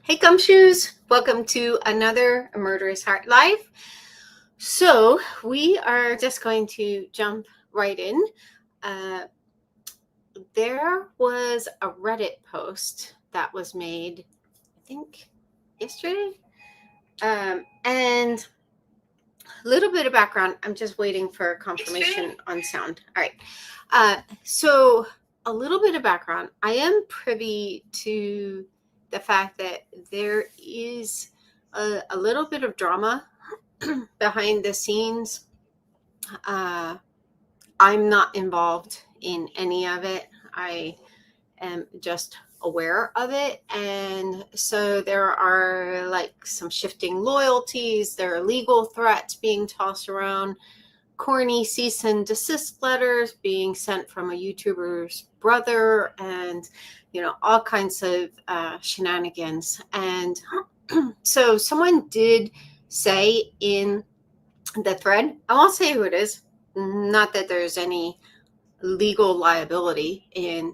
Hey gumshoes, welcome to another Murderous Heart Live. So we are just going to jump right in. There was a Reddit post that was made, I think, yesterday. And a little bit of background. I'm just waiting for confirmation on sound. All right. So a little bit of background. I am privy to the fact that there is a little bit of drama behind the scenes. I'm not involved in any of it. I am just aware of it. And so there are like some shifting loyalties, there are legal threats being tossed around, corny cease and desist letters being sent from a YouTuber's brother, and all kinds of shenanigans. And so someone did say in the thread, I won't say who it is, not that there's any legal liability in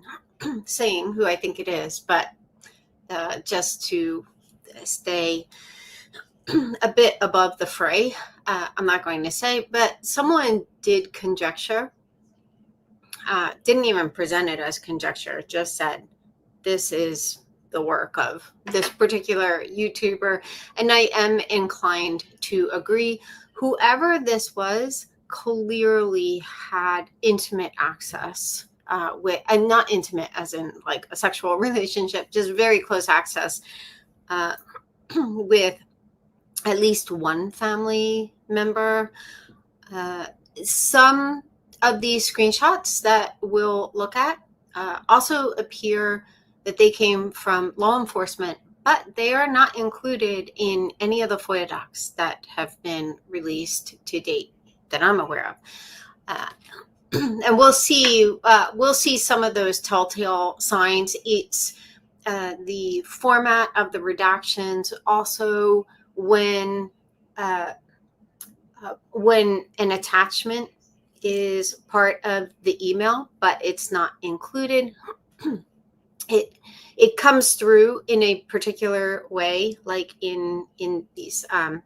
saying who I think it is, but just to stay a bit above the fray, I'm not going to say, but someone did conjecture, didn't even present it as conjecture, just said this is the work of this particular YouTuber. And I am inclined to agree. Whoever this was clearly had intimate access with, and not intimate as in like a sexual relationship, just very close access with at least one family member. Some of these screenshots that we'll look at also appear that they came from law enforcement, but they are not included in any of the FOIA docs that have been released to date that I'm aware of. And we'll see some of those telltale signs. It's the format of the redactions. Also, when an attachment is part of the email, but it's not included, it comes through in a particular way, like in these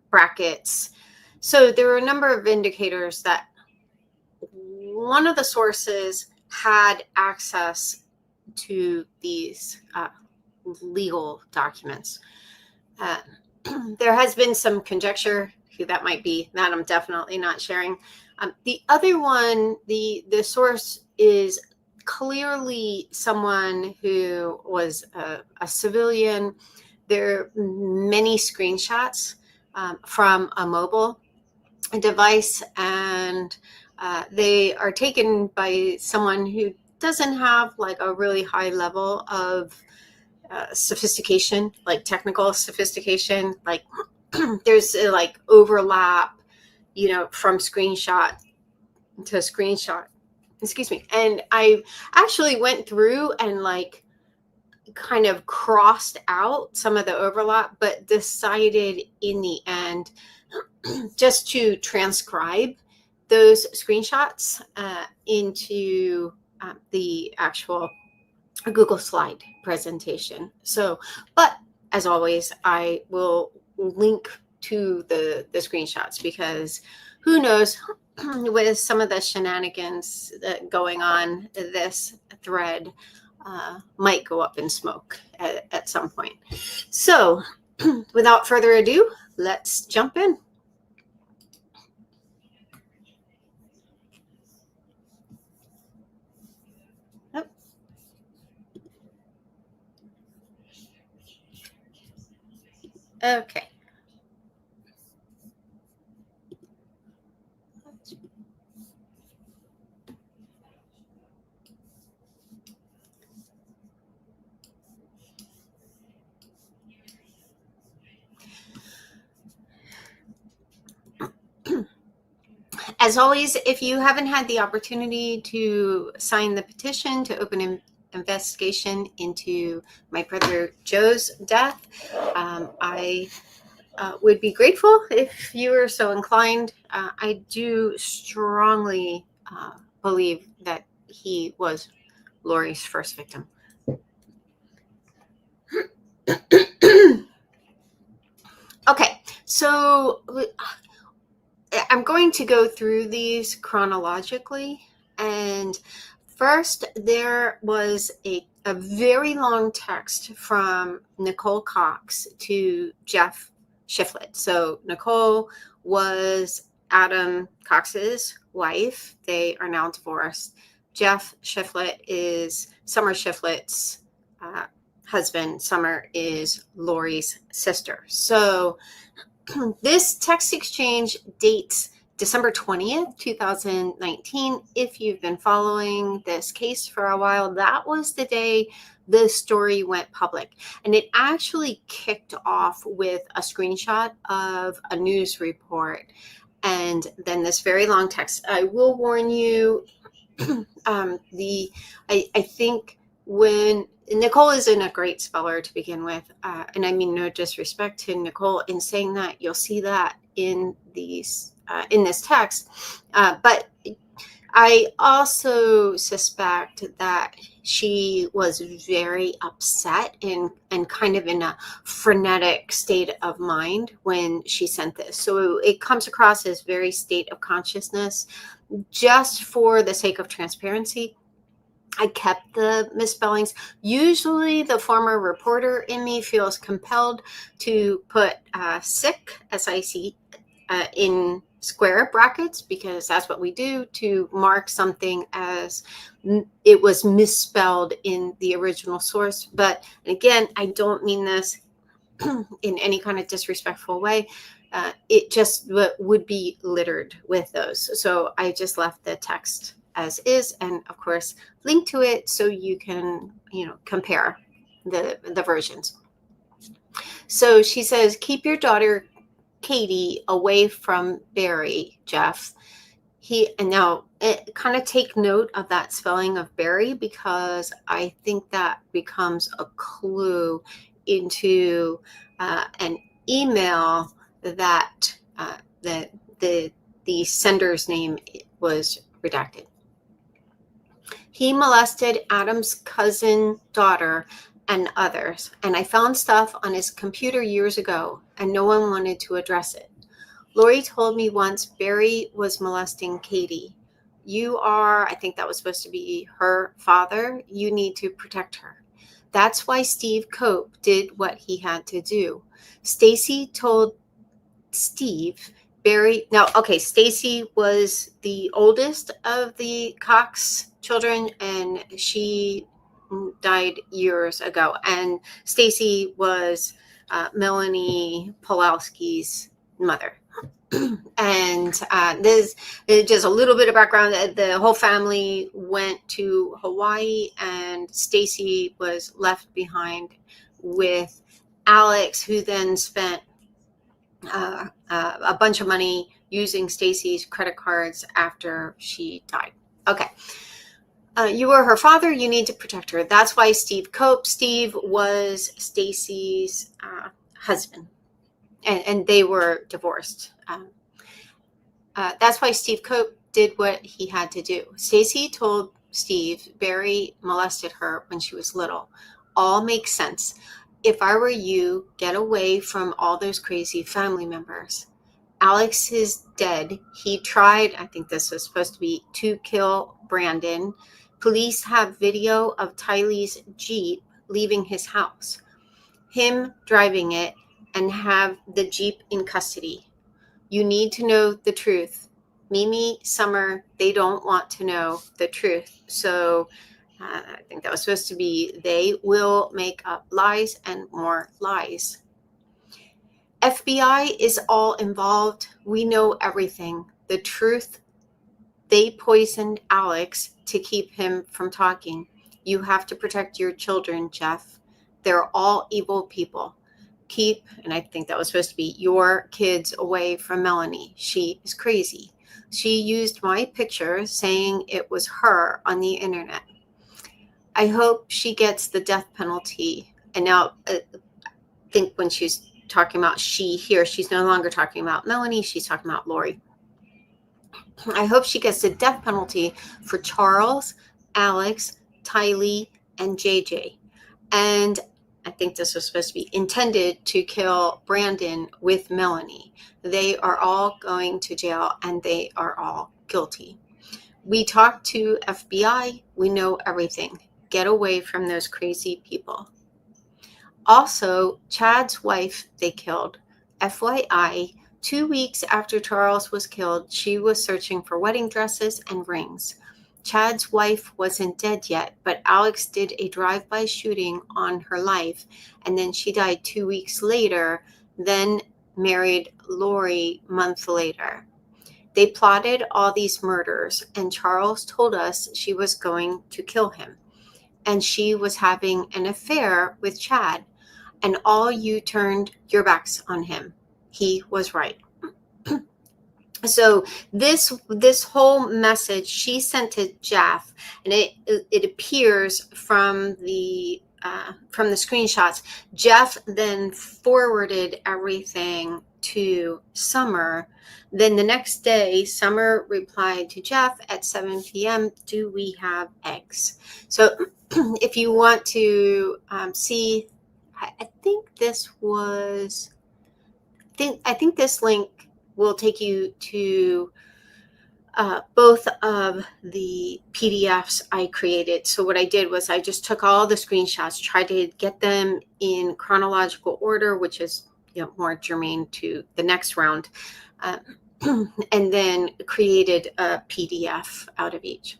brackets. So there are a number of indicators that one of the sources had access to these legal documents. There has been some conjecture who that might be, that I'm definitely not sharing. The other one, the source is clearly someone who was a civilian. There are many screenshots from a mobile device, and they are taken by someone who doesn't have like a really high level of sophistication, like technical sophistication. Like there's like overlap, from screenshot to screenshot. Excuse me. And I actually went through and like kind of crossed out some of the overlap, but decided in the end just to transcribe those screenshots into the actual Google slide presentation. So, but as always, I will link to the screenshots, because who knows, with some of the shenanigans going on, this thread might go up in smoke at some point. So without further ado, let's jump in. Okay. As always, if you haven't had the opportunity to sign the petition to open an investigation into my brother Joe's death, I would be grateful if you were so inclined. I do strongly believe that he was Lori's first victim. So I'm going to go through these chronologically. And first, there was a very long text from Nicole Cox to Jeff Shiflett. So Nicole was Adam Cox's wife. They are now divorced. Jeff Shiflett is Summer Shiflett's husband. Summer is Lori's sister. So this text exchange dates December 20th, 2019. If you've been following this case for a while, that was the day the story went public. And it actually kicked off with a screenshot of a news report and then this very long text. I will warn you, I think when Nicole isn't a great speller to begin with, and I mean no disrespect to Nicole in saying that. You'll see that in these in this text, but I also suspect that she was very upset and kind of in a frenetic state of mind when she sent this. So it comes across as very state of consciousness. Just for the sake of transparency, I kept the misspellings. Usually the former reporter in me feels compelled to put sick, S-I-C, in square brackets, because that's what we do to mark something as it was misspelled in the original source. But again, I don't mean this in any kind of disrespectful way. It just would be littered with those. So I just left the text as is, and of course link to it so you can compare the versions. So she says, keep your daughter Katie away from Barry, Jeff. And now kind of take note of that spelling of Barry, because I think that becomes a clue into an email that the sender's name was redacted. He molested Adam's cousin daughter and others, and I found stuff on his computer years ago, and no one wanted to address it. Lori told me once Barry was molesting Katie. You are, I think that was supposed to be her father. You need to protect her. That's why Steve Cope did what he had to do. Stacy told Steve Barry. Now, okay, Stacy was the oldest of the Cox children, and she died years ago. And Stacy was Melanie Pulowski's mother. And this is just a little bit of background. The whole family went to Hawaii, and Stacy was left behind with Alex, who then spent a bunch of money using Stacy's credit cards after she died. Okay. You were her father. You need to protect her. That's why Steve Cope. Steve was Stacy's husband, and they were divorced. That's why Steve Cope did what he had to do. Stacy told Steve Barry molested her when she was little. All makes sense. If I were you, get away from all those crazy family members. Alex is dead. He tried, I think this was supposed to be, to kill Brandon. Police have video of Tylee's Jeep leaving his house, him driving it, and have the Jeep in custody. You need to know the truth. Mimi, Summer, they don't want to know the truth. So I think that was supposed to be, they will make up lies and more lies. FBI is all involved. We know everything. The truth. They poisoned Alex to keep him from talking. You have to protect your children, Jeff. They're all evil people. Keep, and I think that was supposed to be, your kids away from Melanie. She is crazy. She used my picture saying it was her on the internet. I hope she gets the death penalty. And now I think when she's talking about she here, she's no longer talking about Melanie. She's talking about Lori. I hope she gets the death penalty for Charles, Alex, Tylee, and JJ. And I think this was supposed to be intended to kill Brandon with Melanie. They are all going to jail and they are all guilty. We talked to FBI. We know everything. Get away from those crazy people. Also, Chad's wife they killed. FYI, 2 weeks after Charles was killed, she was searching for wedding dresses and rings. Chad's wife wasn't dead yet, but Alex did a drive-by shooting on her life, and then she died 2 weeks later, then married Lori a month later. They plotted all these murders, and Charles told us she was going to kill him, and she was having an affair with Chad, and all you turned your backs on him. He was right. So this whole message she sent to Jeff, and it appears from the screenshots. Jeff then forwarded everything to Summer. Then the next day, Summer replied to Jeff at 7 p.m. Do we have eggs? So if you want to see, I think this was. I think this link will take you to both of the PDFs I created. So what I did was I just took all the screenshots, tried to get them in chronological order, which is more germane to the next round, and then created a PDF out of each.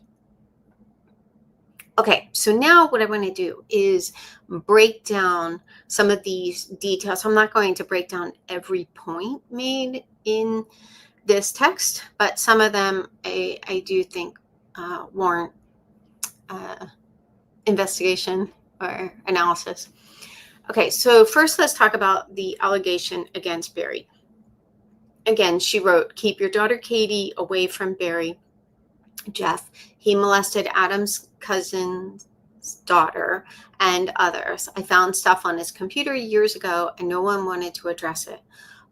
Okay, so now what I want to do is break down some of these details. I'm not going to break down every point made in this text, but some of them I do think warrant investigation or analysis. Okay, so first let's talk about the allegation against Barry. Again, she wrote, keep your daughter Katie away from Barry. Jeff, he molested Adam's cousin's daughter and others. I found stuff on his computer years ago and no one wanted to address it.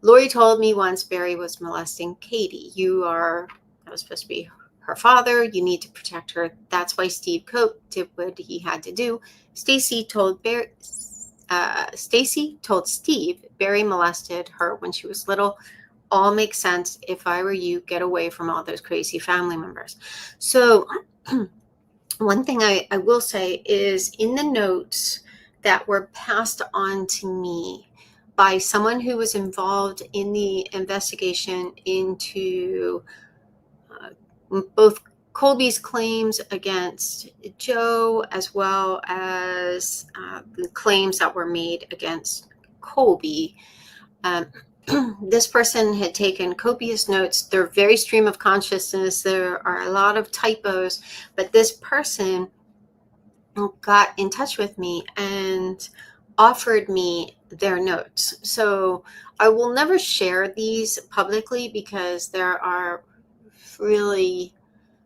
Lori told me once Barry was molesting Katie. That was supposed to be her father. You need to protect her. That's why Steve Cope did what he had to do. Stacy told Steve Barry molested her when she was little. All makes sense. If I were you, get away from all those crazy family members. So one thing I will say is in the notes that were passed on to me by someone who was involved in the investigation into both Colby's claims against Joe as well as the claims that were made against Colby. This person had taken copious notes. They're very stream of consciousness. There are a lot of typos, but this person got in touch with me and offered me their notes. So I will never share these publicly because there are really,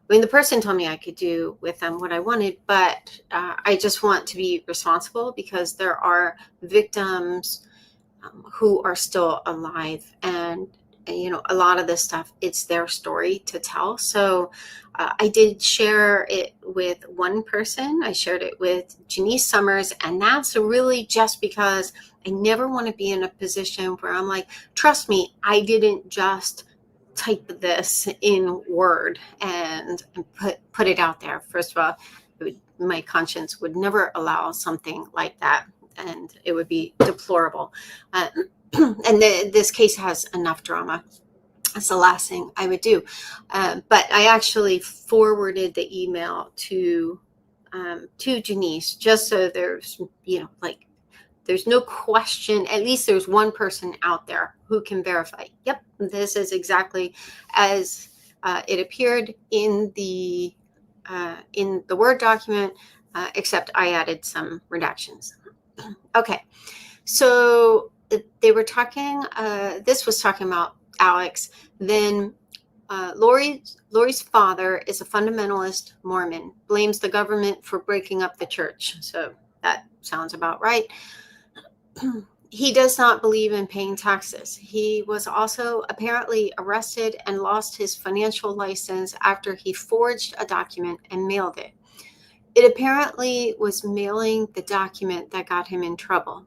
the person told me I could do with them what I wanted, but I just want to be responsible because there are victims who are still alive, and a lot of this stuff, it's their story to tell. So I did share it with one person. I shared it with Janice Summers, and that's really just because I never want to be in a position where I'm like, trust me, I didn't just type this in Word and put it out there. First of all, my conscience would never allow something like that, and it would be deplorable. And this case has enough drama. That's the last thing I would do. But I actually forwarded the email to Janice, just so there's, there's no question. At least there's one person out there who can verify. Yep, this is exactly as it appeared in the Word document, except I added some redactions. Okay, so they were talking, this was talking about Alex. Then Lori's father is a fundamentalist Mormon, blames the government for breaking up the church. So that sounds about right. He does not believe in paying taxes. He was also apparently arrested and lost his financial license after he forged a document and mailed it. It apparently was mailing the document that got him in trouble.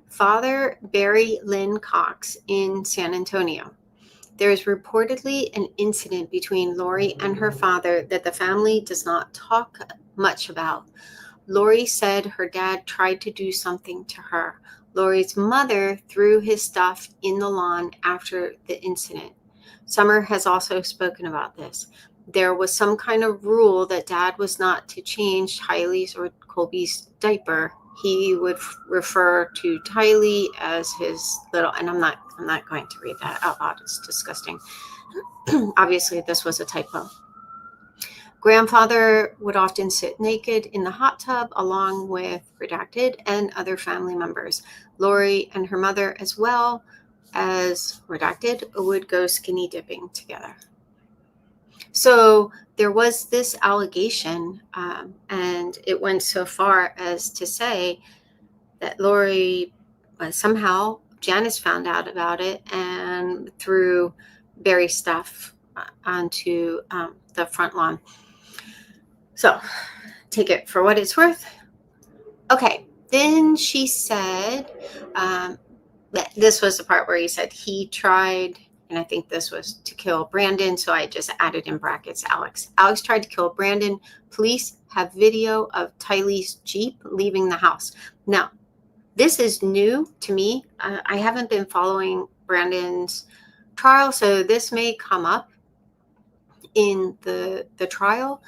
Father Barry Cox in San Antonio. There is reportedly an incident between Lori and her father that the family does not talk much about. Lori said her dad tried to do something to her. Lori's mother threw his stuff in the lawn after the incident. Summer has also spoken about this. There was some kind of rule that dad was not to change Tylee's or Colby's diaper. He would refer to Tylee as his little, and I'm not going to read that out loud. It's disgusting. Obviously, this was a typo. Grandfather would often sit naked in the hot tub along with redacted and other family members. Lori and her mother, as well as redacted, would go skinny dipping together. So there was this allegation, and it went so far as to say that Lori somehow Janice found out about it and threw Barry stuff onto the front lawn. So take it for what it's worth. Okay, then she said that this was the part where he said he tried, and I think this was to kill Brandon, so I just added in brackets Alex. Alex tried to kill Brandon. Police have video of Tylee's Jeep leaving the house. Now, this is new to me. I haven't been following Brandon's trial, so this may come up in the trial.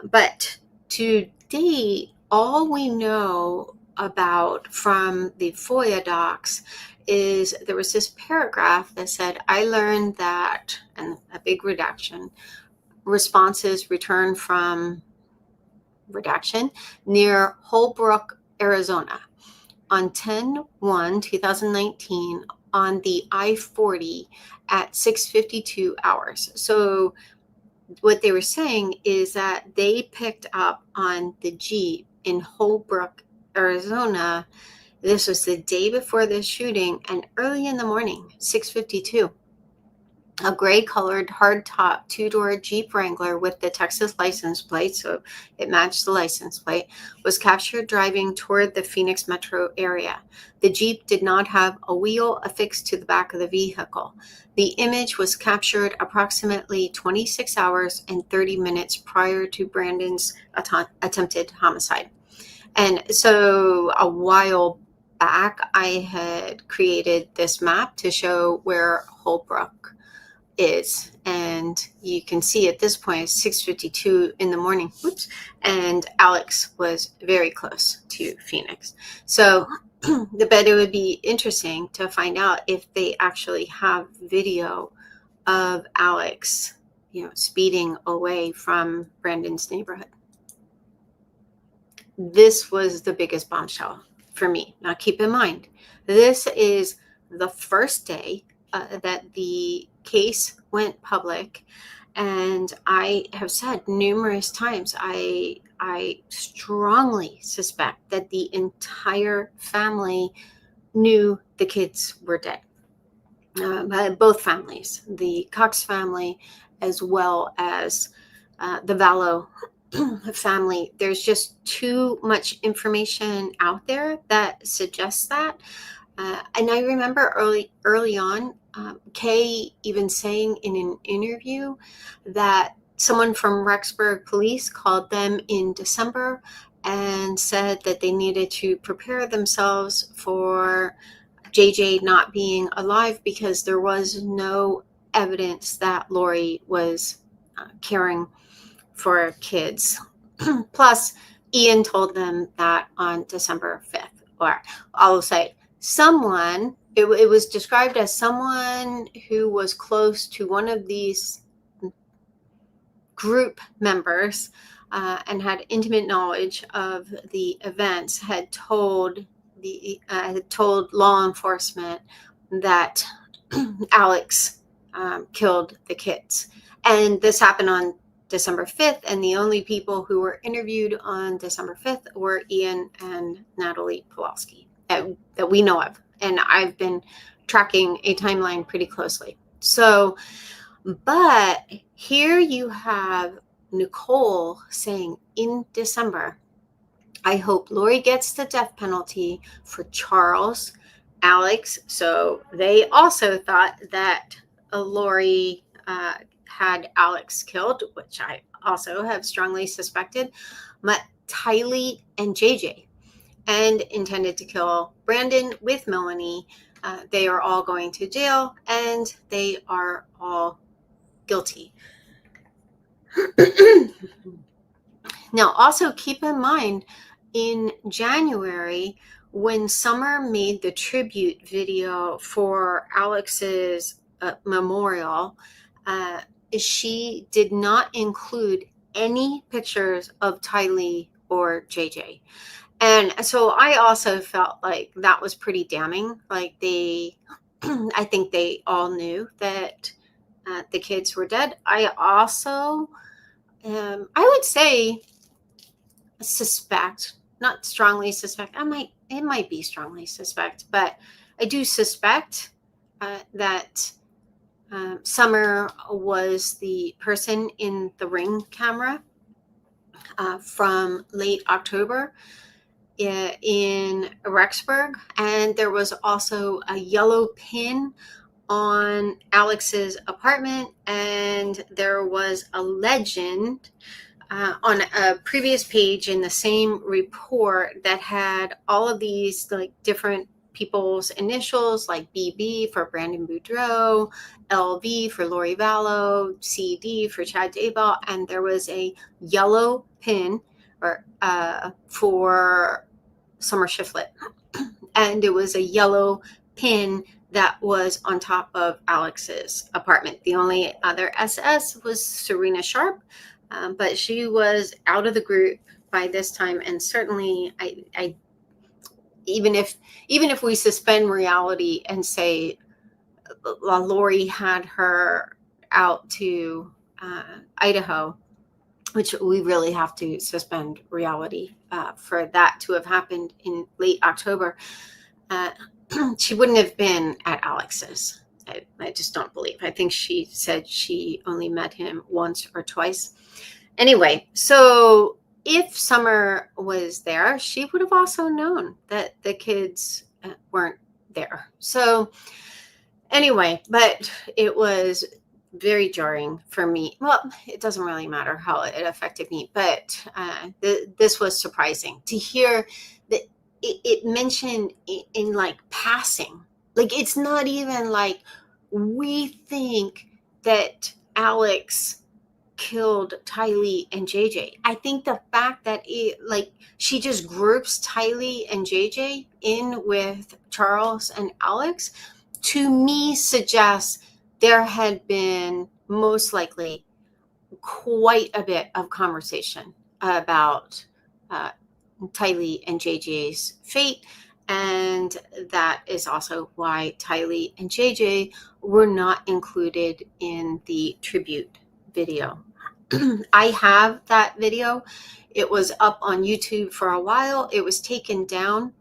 But to date, all we know about from the FOIA docs is there was this paragraph that said, I learned that, and a big redaction, responses returned from redaction near Holbrook, Arizona on 10/1/2019 on the I-40 at 6:52 hours. So what they were saying is that they picked up on the Jeep in Holbrook, Arizona. This was the day before the shooting, and early in the morning, 6:52. A gray colored hardtop two-door Jeep Wrangler with the Texas license plate, so it matched the license plate, was captured driving toward the Phoenix metro area. The Jeep did not have a wheel affixed to the back of the vehicle. The image was captured approximately 26 hours and 30 minutes prior to Brandon's attempted homicide. And so a while back, I had created this map to show where Holbrook is, and you can see at this point it's 6:52 in the morning. Oops. And Alex was very close to Phoenix. So but it would be interesting to find out if they actually have video of Alex, speeding away from Brandon's neighborhood. This was the biggest bombshell for me. Now keep in mind, this is the first day that the case went public, and I have said numerous times I strongly suspect that the entire family knew the kids were dead. Both families, the Cox family as well as the Vallow family. There's just too much information out there that suggests that. And I remember early on, Kay even saying in an interview that someone from Rexburg Police called them in December and said that they needed to prepare themselves for JJ not being alive because there was no evidence that Lori was caring for kids. Plus, Ian told them that on December 5th, or I'll say someone, it was described as someone who was close to one of these group members and had intimate knowledge of the events, had told law enforcement that Alex killed the kids. And this happened on December 5th, and the only people who were interviewed on December 5th were Ian and Natalie Pawlowski that we know of. And I've been tracking a timeline pretty closely. So, but here you have Nicole saying in December, I hope Lori gets the death penalty for Charles, Alex. So they also thought that Lori had Alex killed, which I also have strongly suspected, but Tylee and JJ, and intended to kill Brandon with Melanie. They are all going to jail, and they are all guilty. Now, also keep in mind, in January, when Summer made the tribute video for Alex's memorial, she did not include any pictures of Tylee or JJ. And so I also felt like that was pretty damning. Like I think they all knew that the kids were dead. I also, I would say, suspect, not strongly suspect. It might be strongly suspect, but I do suspect that Summer was the person in the Ring camera from late October in Rexburg, and there was also a yellow pin on Alex's apartment, and there was a legend on a previous page in the same report that had all of these like different people's initials, like BB for Brandon Boudreaux, LV for Lori Vallow, CD for Chad Daybell, and there was a yellow pin for Summer Shiflett, and it was a yellow pin that was on top of Alex's apartment. The only other SS was Serena Sharp, but she was out of the group by this time, and certainly, I even if we suspend reality and say Lori had her out to Idaho, which we really have to suspend reality for that to have happened in late October, she wouldn't have been at Alex's. I just don't believe. I think she said she only met him once or twice. Anyway, so if Summer was there, she would have also known that the kids weren't there. So anyway, but it was very jarring for me. Well, it doesn't really matter how it affected me, but this was surprising to hear that it mentioned in like passing. Like, it's not even like we think that Alex killed Tylee and JJ. I think the fact that she just groups Tylee and JJ in with Charles and Alex, to me suggests there had been most likely quite a bit of conversation about Tylee and JJ's fate. And that is also why Tylee and JJ were not included in the tribute video. I have that video. It was up on YouTube for a while. It was taken down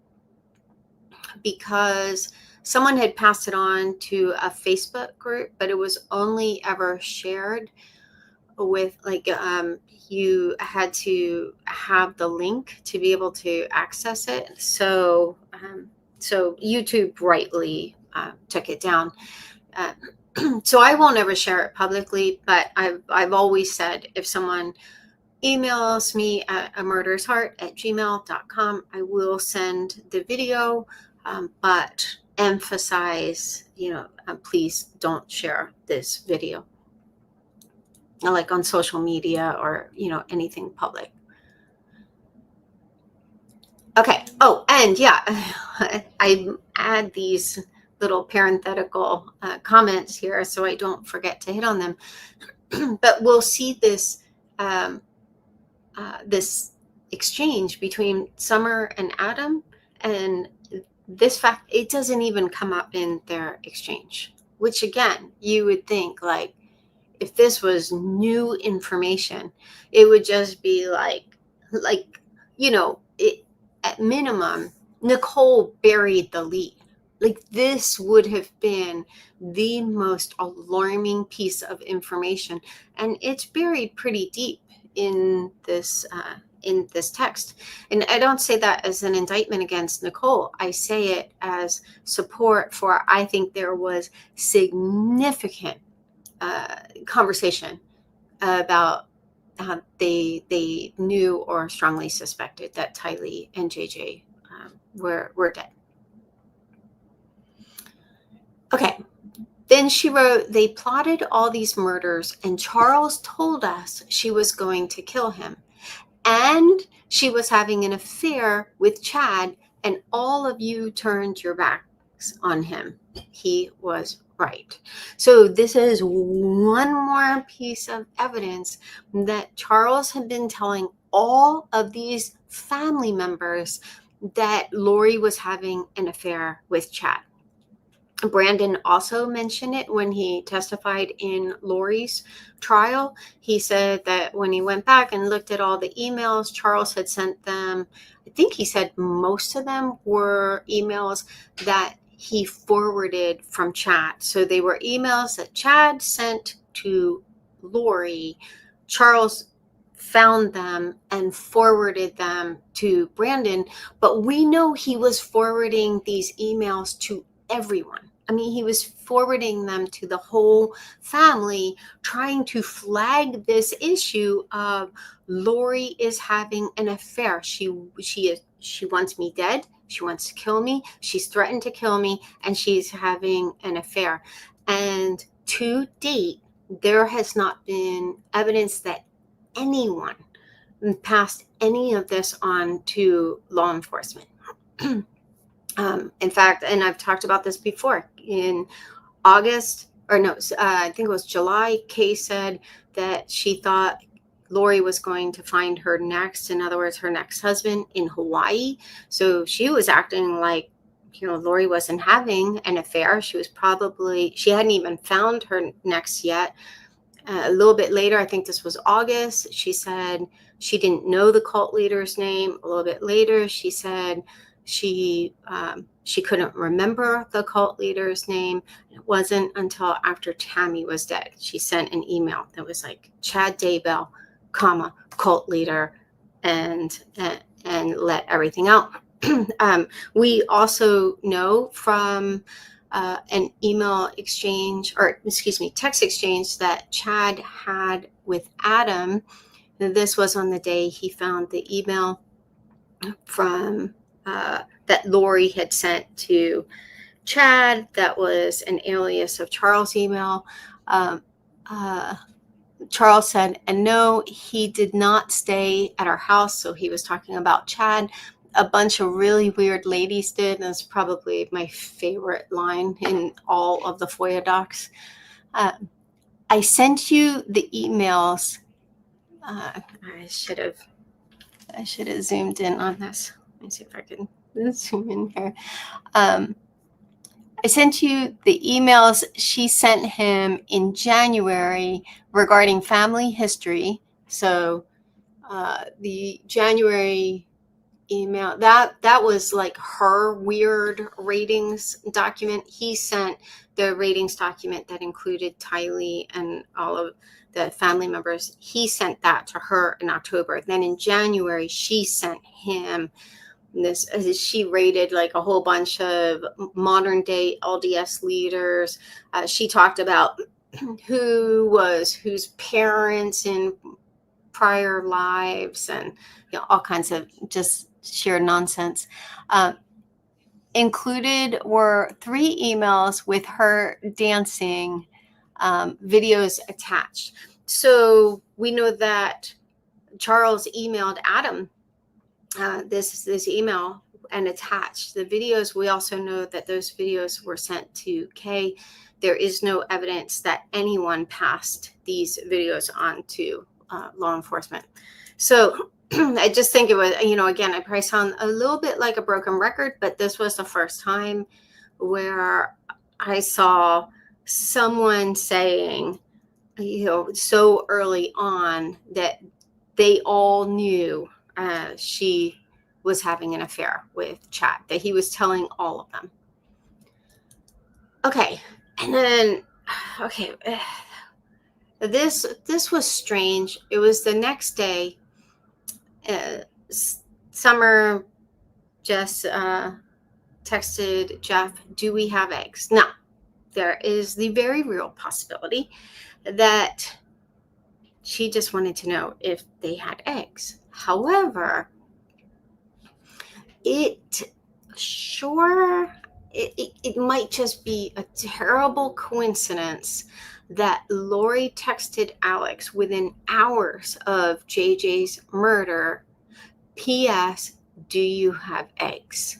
because someone had passed it on to a Facebook group, but it was only ever shared with you had to have the link to be able to access it. So YouTube rightly took it down. So I won't ever share it publicly, but I've always said if someone emails me at amurdersheart@gmail.com, I will send the video, but emphasize, please don't share this video, like on social media or, anything public. Okay. Oh, and yeah, I add these little parenthetical comments here so I don't forget to hit on them. But we'll see this this exchange between Summer and Adam, and this fact, it doesn't even come up in their exchange, which again, you would think like if this was new information, it would just be at minimum, Nicole buried the lead. Like, this would have been the most alarming piece of information, and it's buried pretty deep in this text. And I don't say that as an indictment against Nicole. I say it as support for, I think there was significant conversation about they knew or strongly suspected that Tylee and JJ were dead. Okay. Then she wrote, they plotted all these murders, and Charles told us she was going to kill him. And she was having an affair with Chad, and all of you turned your backs on him. He was right. So this is one more piece of evidence that Charles had been telling all of these family members that Lori was having an affair with Chad. Brandon also mentioned it when he testified in Lori's trial. He said that when he went back and looked at all the emails Charles had sent them, I think he said most of them were emails that he forwarded from Chad. So they were emails that Chad sent to Lori. Charles found them and forwarded them to Brandon, but we know he was forwarding these emails to everyone. I mean, he was forwarding them to the whole family, trying to flag this issue of Lori is having an affair. She wants me dead. She wants to kill me. She's threatened to kill me, and she's having an affair. And to date, there has not been evidence that anyone passed any of this on to law enforcement. In fact, and I've talked about this before, in August, or no, I think it was July, Kay said that she thought Lori was going to find her next, in other words, her next husband in Hawaii. So she was acting like, Lori wasn't having an affair. She hadn't even found her next yet. A little bit later, I think this was August, she said she didn't know the cult leader's name. A little bit later, she said she couldn't remember the cult leader's name. It wasn't until after Tammy was dead, she sent an email that was like Chad Daybell, cult leader, and let everything out. We also know from an email exchange, text exchange that Chad had with Adam. This was on the day he found the email from that Lori had sent to Chad. That was an alias of Charles' email. Charles said, and no, he did not stay at our house. So he was talking about Chad. A bunch of really weird ladies did. And that's probably my favorite line in all of the FOIA docs. I sent you the emails. I should have zoomed in on this. Let me see if I can zoom in here. I sent you the emails she sent him in January regarding family history. So the January email, that was like her weird ratings document. He sent the ratings document that included Tylee and all of the family members. He sent that to her in October. Then in January, she sent him this. She rated like a whole bunch of modern day LDS leaders. She talked about whose parents in prior lives, and all kinds of just sheer nonsense. Included were 3 emails with her dancing, videos attached. So we know that Charles emailed Adam this email and attached the videos. We also know that those videos were sent to Kay. There is no evidence that anyone passed these videos on to law enforcement. So I just think it was, again, I probably sound a little bit like a broken record, but this was the first time where I saw someone saying, so early on that they all knew she was having an affair with Chad, that he was telling all of them. Okay. And then, this was strange. It was the next day. Summer just texted Jeff, "Do we have eggs?" Now, there is the very real possibility that she just wanted to know if they had eggs. However, it might just be a terrible coincidence that Lori texted Alex within hours of JJ's murder, P.S., do you have eggs?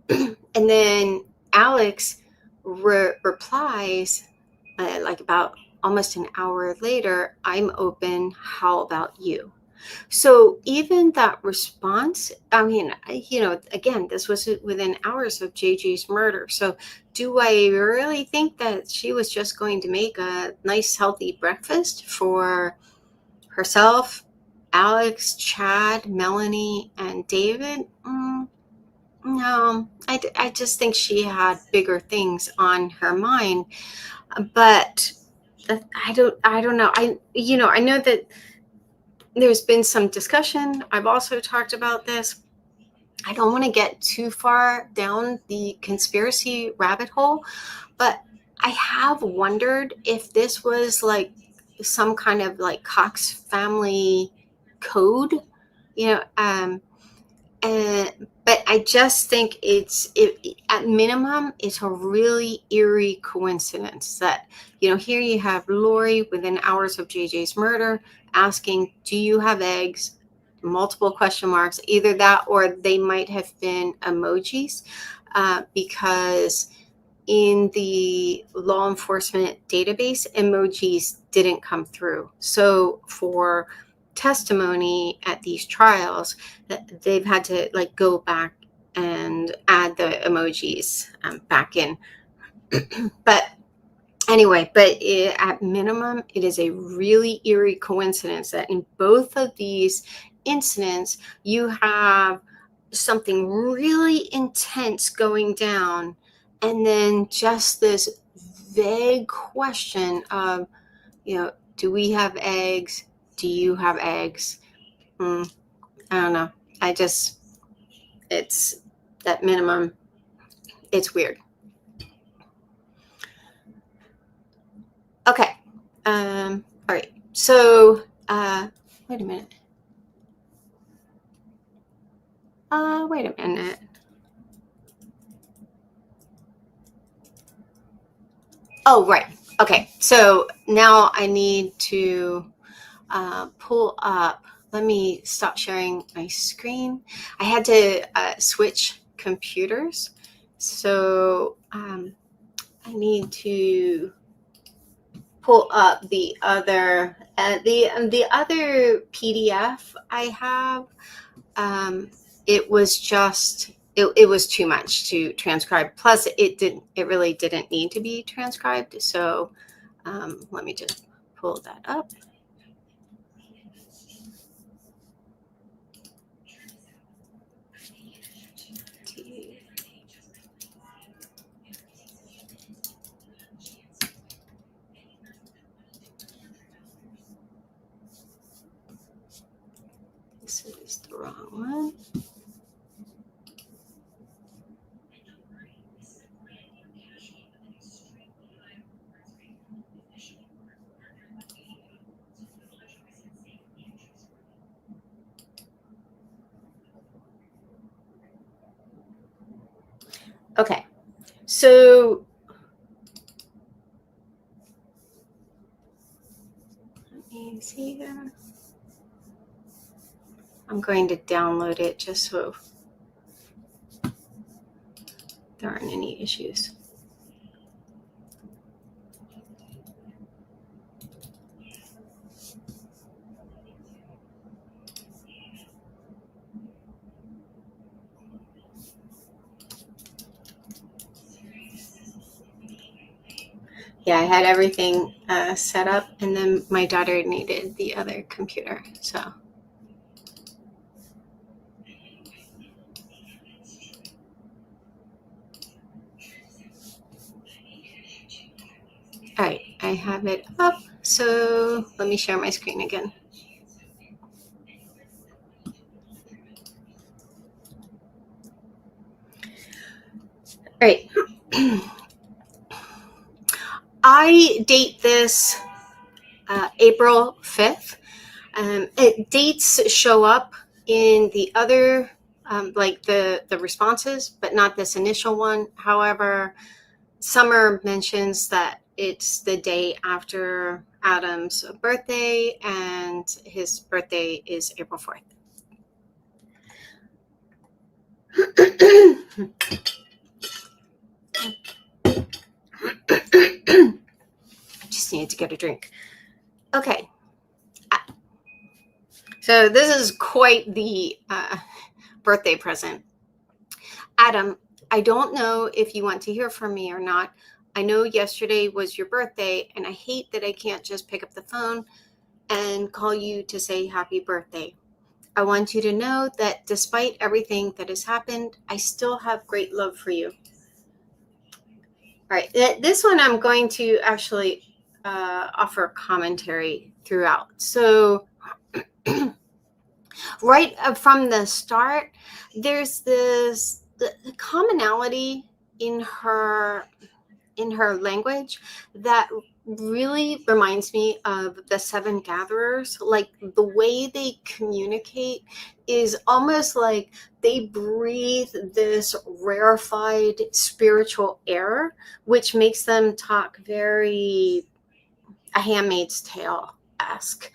And then Alex replies, like about almost an hour later, I'm open, how about you? So even that response, I mean, again, this was within hours of JJ's murder. So do I really think that she was just going to make a nice, healthy breakfast for herself, Alex, Chad, Melanie, and David? No, I just think she had bigger things on her mind. But I don't know. I know that there's been some discussion. I've also talked about this. I don't want to get too far down the conspiracy rabbit hole, but I have wondered if this was like some kind of like Cox family code, but I just think at minimum, it's a really eerie coincidence that, here you have Lori within hours of JJ's murder asking, do you have eggs? Multiple question marks, either that or they might have been emojis, because in the law enforcement database, emojis didn't come through. So for testimony at these trials, that they've had to like go back and add the emojis back in. But anyway, at minimum, it is a really eerie coincidence that in both of these incidents, you have something really intense going down, and then just this vague question of, do we have eggs? Do you have eggs? I don't know. It's that minimum. It's weird. Okay. All right. So, wait a minute. Wait a minute. Oh, right. Okay. So now I need to pull up. Let me stop sharing my screen. I had to switch computers. So I need to pull up the other other PDF I have. It was just it was too much to transcribe. Plus, it really didn't need to be transcribed. So let me just pull that up. This is the wrong one. Okay, so let me see here. I'm going to download it just so there aren't any issues. Yeah, I had everything set up, and then my daughter needed the other computer, so. All right, I have it up. So let me share my screen again. All right. I date this April 5th. Dates show up in the other, like the responses, but not this initial one. However, Summer mentions that it's the day after Adam's birthday, and his birthday is April 4th. I just needed to get a drink. Okay. So this is quite the birthday present. Adam, I don't know if you want to hear from me or not. I know yesterday was your birthday, and I hate that I can't just pick up the phone and call you to say happy birthday. I want you to know that despite everything that has happened, I still have great love for you. All right, this one I'm going to actually offer commentary throughout. So right from the start, there's this the commonality in her language that really reminds me of the Seven Gatherers. Like the way they communicate is almost like they breathe this rarefied spiritual air, which makes them talk very A Handmaid's Tale-esque,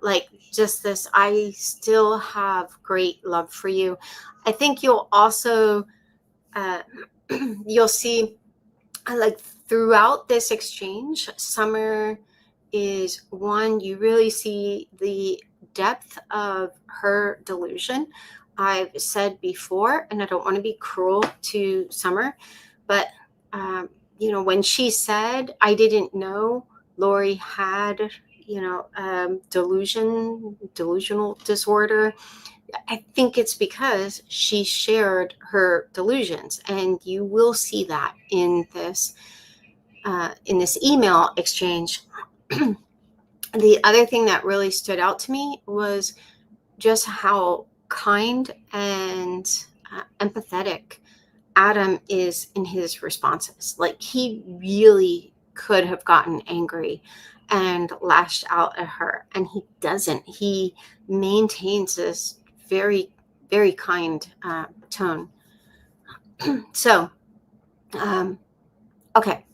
like just this, I still have great love for you. I think you'll also, you'll see, like throughout this exchange, Summer is one, you really see the depth of her delusion. I've said before, and I don't want to be cruel to Summer, but when she said, I didn't know Lori had, delusional disorder, I think it's because she shared her delusions, and you will see that in this email exchange. The other thing that really stood out to me was just how kind and empathetic Adam is in his responses. Like he really could have gotten angry and lashed out at her, and he doesn't. He maintains this very, very kind tone. So, okay.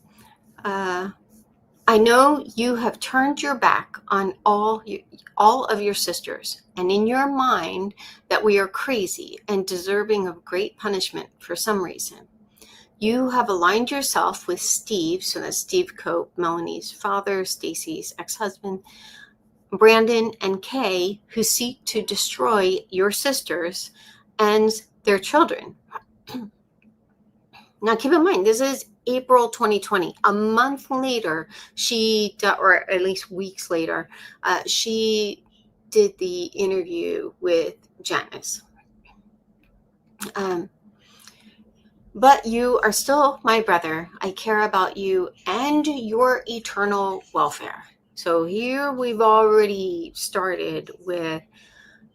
I know you have turned your back on all of your sisters, and in your mind that we are crazy and deserving of great punishment for some reason. You have aligned yourself with Steve, so that's Steve Cope, Melanie's father, Stacy's ex-husband, Brandon and Kay, who seek to destroy your sisters and their children. Now, keep in mind, this is April 2020. A month later, or at least weeks later, she did the interview with Janice. But you are still my brother. I care about you and your eternal welfare. So here we've already started with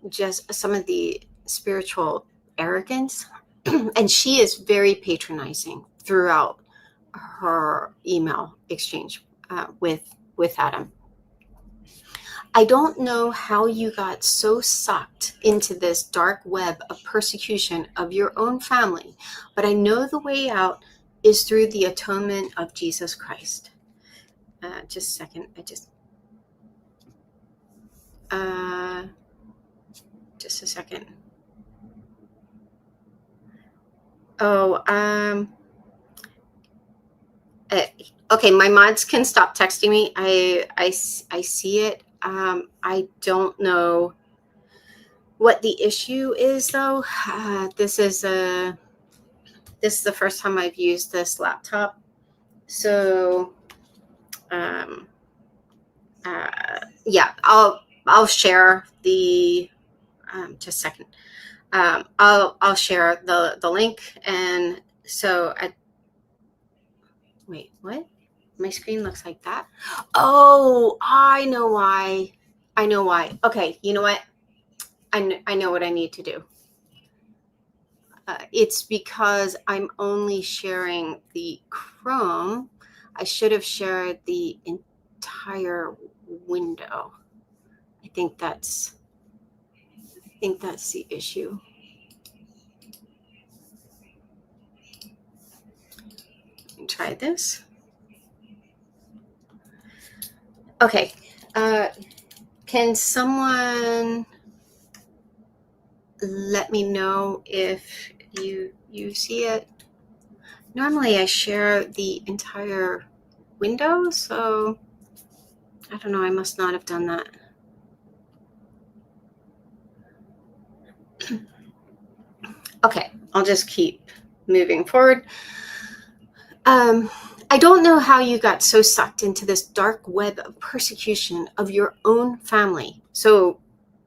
just some of the spiritual arrogance. And she is very patronizing throughout her email exchange with Adam. I don't know how you got so sucked into this dark web of persecution of your own family, but I know the way out is through the atonement of Jesus Christ. Just a second. Just a second. Okay, my mods can stop texting me. I see it. I don't know what the issue is though. This is the first time I've used this laptop, so yeah, I'll share the just a second. I'll share the link, and so wait, what? My screen looks like that. Oh, I know why. Okay, you know what? I know what I need to do. It's because I'm only sharing the Chrome. I should have shared the entire window. I think that's the issue. Let me try this. Okay. Can someone let me know if you see it? Normally I share the entire window, so I don't know, I must not have done that. Okay, I'll just keep moving forward. I don't know how you got so sucked into this dark web of persecution of your own family. So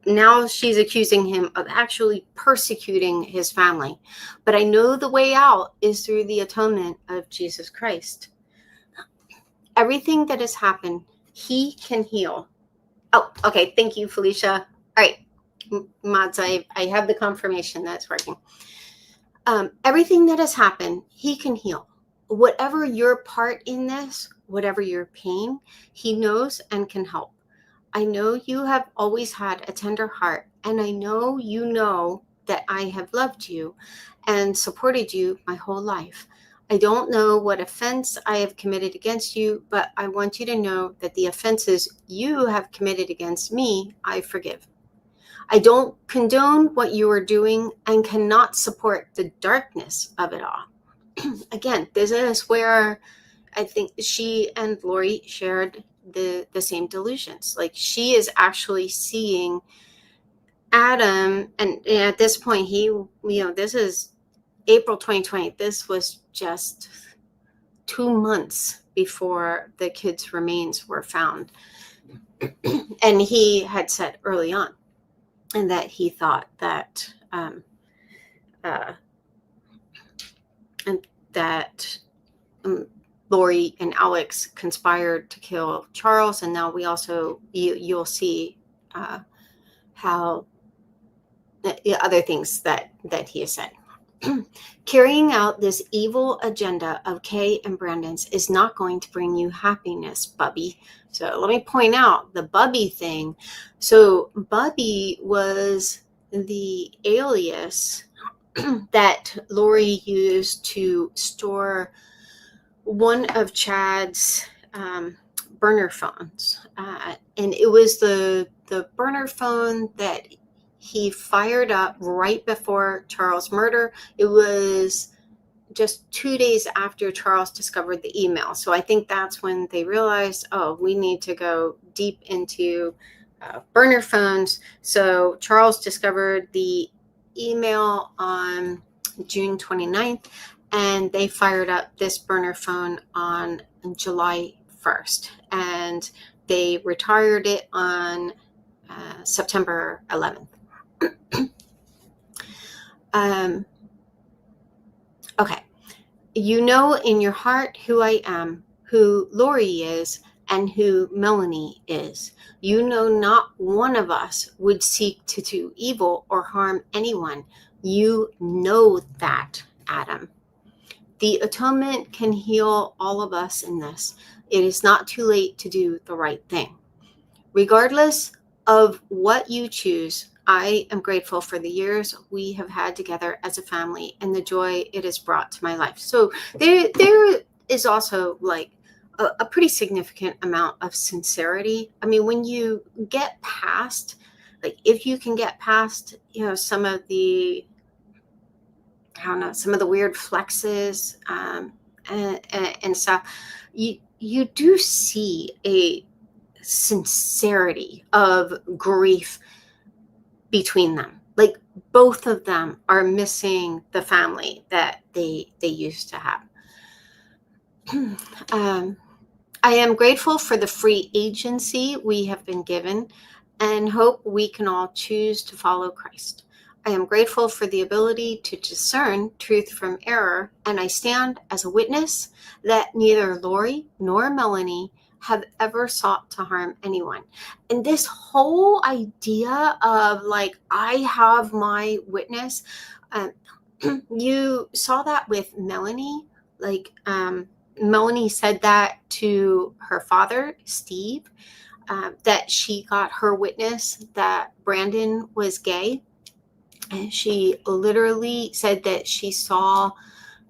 now she's accusing him of actually persecuting his family. But I know the way out is through the atonement of Jesus Christ. Everything that has happened, he can heal. Oh, okay. Thank you, Felicia. All right, mods, I have the confirmation that it's working. Everything that has happened, he can heal. Whatever your part in this, whatever your pain, he knows and can help. I know you have always had a tender heart, and I know you know that I have loved you and supported you my whole life. I don't know what offense I have committed against you, but I want you to know that the offenses you have committed against me, I forgive. I don't condone what you are doing and cannot support the darkness of it all. Again, this is where I think she and Lori shared the same delusions. Like, she is actually seeing Adam, and at this point, this is April 2020. This was just 2 months before the kids' remains were found. And he had said early on, and that he thought that Lori and Alex conspired to kill Charles, and now we also you'll see how other things that he has said. Carrying out this evil agenda of Kay and Brandon's is not going to bring you happiness, Bubby. So let me point out the Bubby thing. So Bubby was the alias that Lori used to store one of Chad's burner phones. And it was the burner phone that he fired up right before Charles' murder. It was just 2 days after Charles discovered the email. So I think that's when they realized, oh, we need to go deep into burner phones. So Charles discovered the email on June 29th, and they fired up this burner phone on July 1st. And they retired it on September 11th. Okay. You know in your heart who I am, who Lori is, and who Melanie is. You know not one of us would seek to do evil or harm anyone. You know that, Adam. The atonement can heal all of us in this. It is not too late to do the right thing. Regardless of what you choose, I am grateful for the years we have had together as a family and the joy it has brought to my life. So there is also like a pretty significant amount of sincerity. I mean, when you get past, like if you can get past, some of the, some of the weird flexes and stuff, you do see a sincerity of grief between them. Like both of them are missing the family that they used to have. I am grateful for the free agency we have been given and hope we can all choose to follow Christ. I am grateful for the ability to discern truth from error, and I stand as a witness that neither Lori nor Melanie have ever sought to harm anyone. And this whole idea of like, I have my witness, you saw that with Melanie. Like, Melanie said that to her father, Steve, that she got her witness that Brandon was gay. And she literally said that she saw,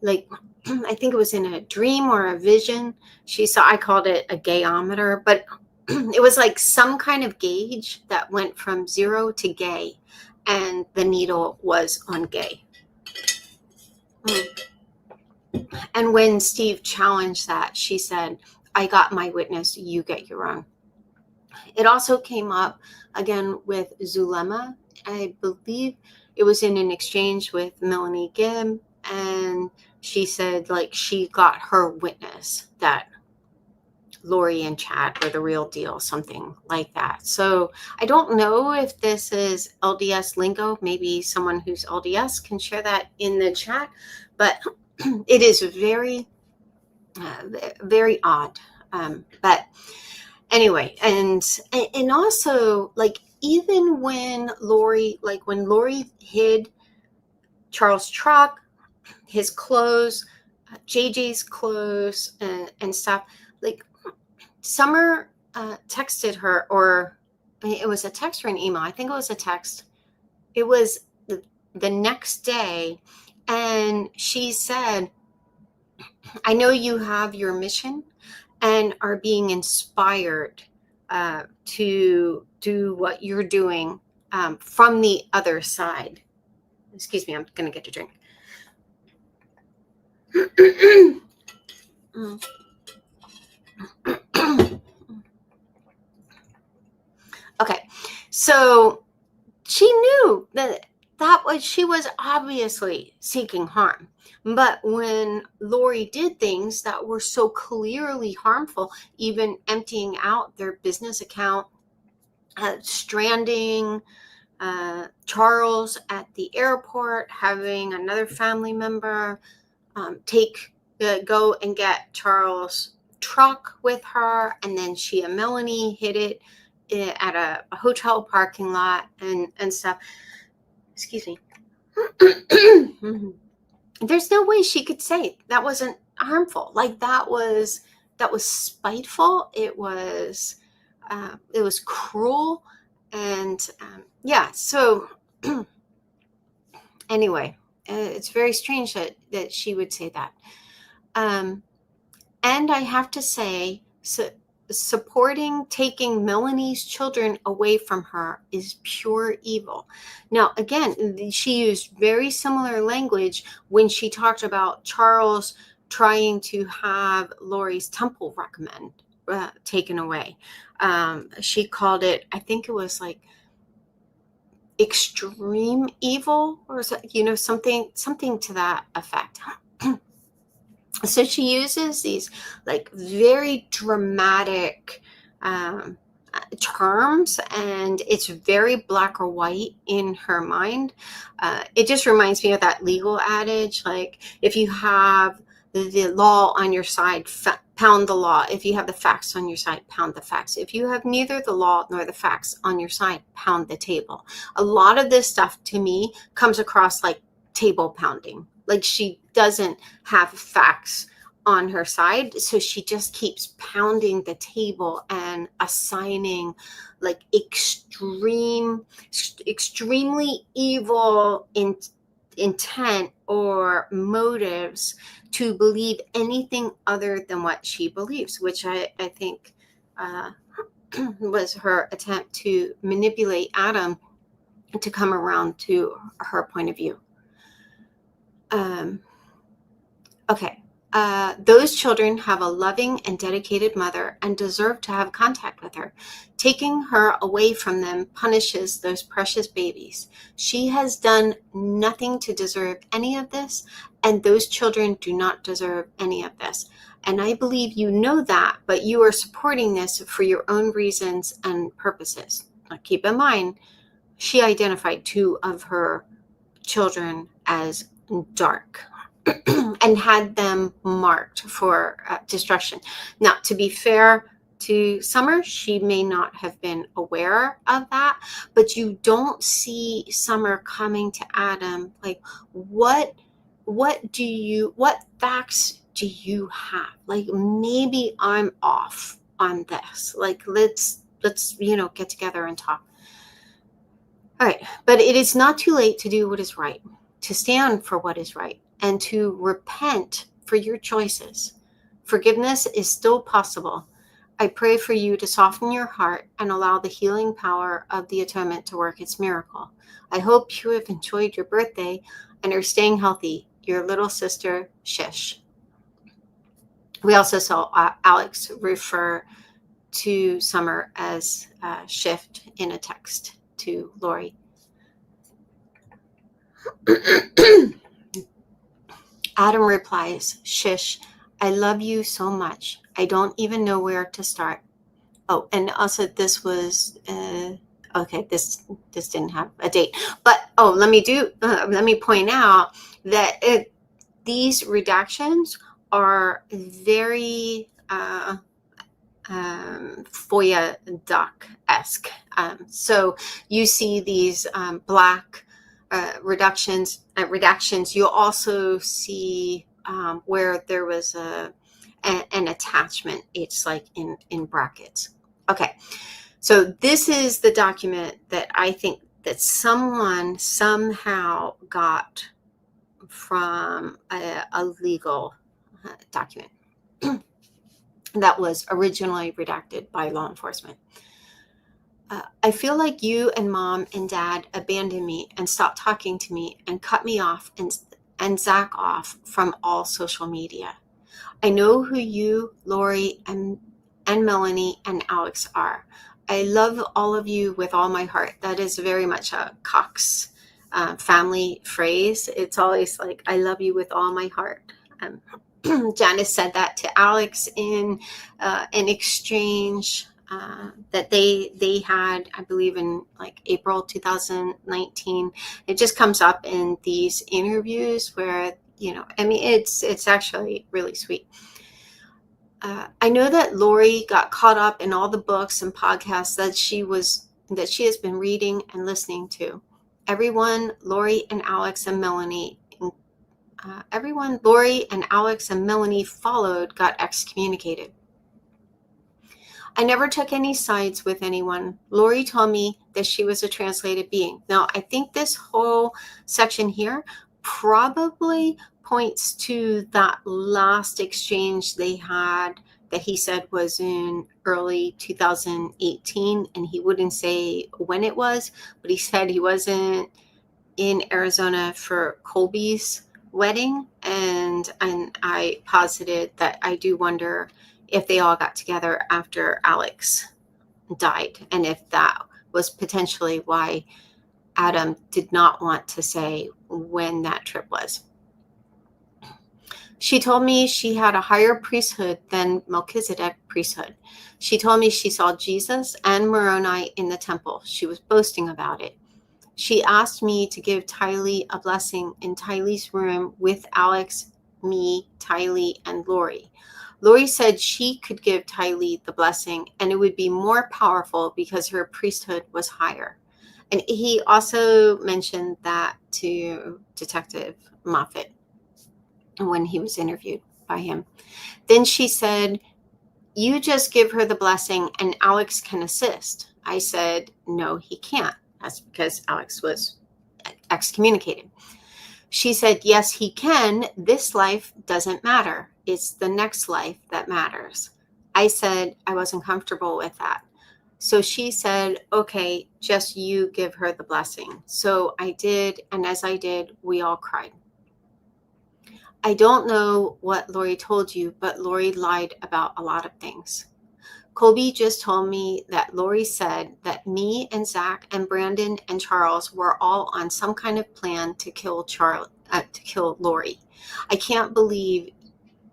like, I think it was in a dream or a vision. She saw, I called it a gayometer, but it was like some kind of gauge that went from 0 to gay, and the needle was on gay. And when Steve challenged that, she said, I got my witness, you get your own. It also came up again with Zulema. I believe it was in an exchange with Melanie Gibb, and she said like she got her witness that Lori and Chad were the real deal, something like that. So I don't know if this is LDS lingo. Maybe someone who's LDS can share that in the chat, but it is very, very odd. But anyway, and also like even when Lori hid Charles' truck, his clothes, JJ's clothes, and stuff, like Summer texted her, or it was a text or an email. I think it was a text. It was the next day, and she said, I know you have your mission and are being inspired to do what you're doing from the other side. Excuse me, I'm going to get a drink. Okay, so she knew that she was obviously seeking harm. But when Lori did things that were so clearly harmful, even emptying out their business account, stranding Charles at the airport, having another family member go and get Charles' truck with her, and then she and Melanie hid it at a hotel parking lot and stuff. Excuse me. There's no way she could say that wasn't harmful. Like that was spiteful. It was cruel, and yeah. So anyway, it's very strange that she would say that. And I have to say, supporting taking Melanie's children away from her is pure evil. Now, again, she used very similar language when she talked about Charles trying to have Lori's temple taken away. She called it, I think it was like extreme evil, or something to that effect. So she uses these like very dramatic terms, and it's very black or white in her mind. It just reminds me of that legal adage, like if you have the law on your side, pound the law. If you have the facts on your side, pound the facts. If you have neither the law nor the facts on your side, pound the table. A lot of this stuff to me comes across like table pounding. Like she doesn't have facts on her side, so she just keeps pounding the table and assigning like extremely evil intent or motives to believe anything other than what she believes, which I think was her attempt to manipulate Adam to come around to her point of view. Okay. Those children have a loving and dedicated mother and deserve to have contact with her. Taking her away from them punishes those precious babies. She has done nothing to deserve any of this, and those children do not deserve any of this. And I believe you know that, but you are supporting this for your own reasons and purposes. Now, keep in mind, she identified 2 of her children as dark and had them marked for destruction. Now, to be fair to Summer, she may not have been aware of that, but you don't see Summer coming to Adam like, what facts do you have? Like, maybe I'm off on this. Like, let's get together and talk. All right, but it is not too late to do what is right, to stand for what is right, and to repent for your choices. Forgiveness is still possible. I pray for you to soften your heart and allow the healing power of the atonement to work its miracle. I hope you have enjoyed your birthday and are staying healthy. Your little sister, Shish. We also saw Alex refer to Summer as Shift in a text to Lori. Adam replies, Shish, I love you so much. I don't even know where to start. Oh, and also this was, okay, this didn't have a date. But, let me point out that these redactions are very FOIA doc-esque. So you see these black redactions. You'll also see where there was an attachment. It's like in brackets. Okay, so this is the document that I think that someone somehow got from a legal document that was originally redacted by law enforcement. I feel like you and Mom and Dad abandoned me and stopped talking to me and cut me off and Zach off from all social media. I know who you, Lori, and Melanie and Alex are. I love all of you with all my heart. That is very much a Cox family phrase. It's always like, I love you with all my heart. Janice said that to Alex in an exchange that they had, I believe, in like April 2019. It just comes up in these interviews where, it's actually really sweet. I know that Lori got caught up in all the books and podcasts that she has been reading and listening to. Everyone, Lori and Alex and Melanie followed got excommunicated. I never took any sides with anyone. Lori told me that she was a translated being. Now, I think this whole section here probably points to that last exchange they had that he said was in early 2018, and he wouldn't say when it was, but he said he wasn't in Arizona for Colby's wedding, and I posited that I do wonder if they all got together after Alex died, and if that was potentially why Adam did not want to say when that trip was. She told me she had a higher priesthood than Melchizedek priesthood. She told me she saw Jesus and Moroni in the temple. She was boasting about it. She asked me to give Tylee a blessing in Tylee's room with Alex, me, Tylee, and Lori. Lori said she could give Tylee the blessing and it would be more powerful because her priesthood was higher. And he also mentioned that to Detective Moffat when he was interviewed by him. Then she said, you just give her the blessing and Alex can assist. I said, no, he can't. That's because Alex was excommunicated. She said, yes, he can. This life doesn't matter. It's the next life that matters. I said I wasn't comfortable with that. So she said, okay, just you give her the blessing. So I did. And as I did, we all cried. I don't know what Lori told you, but Lori lied about a lot of things. Colby just told me that Lori said that me and Zach and Brandon and Charles were all on some kind of plan to kill Lori. I can't believe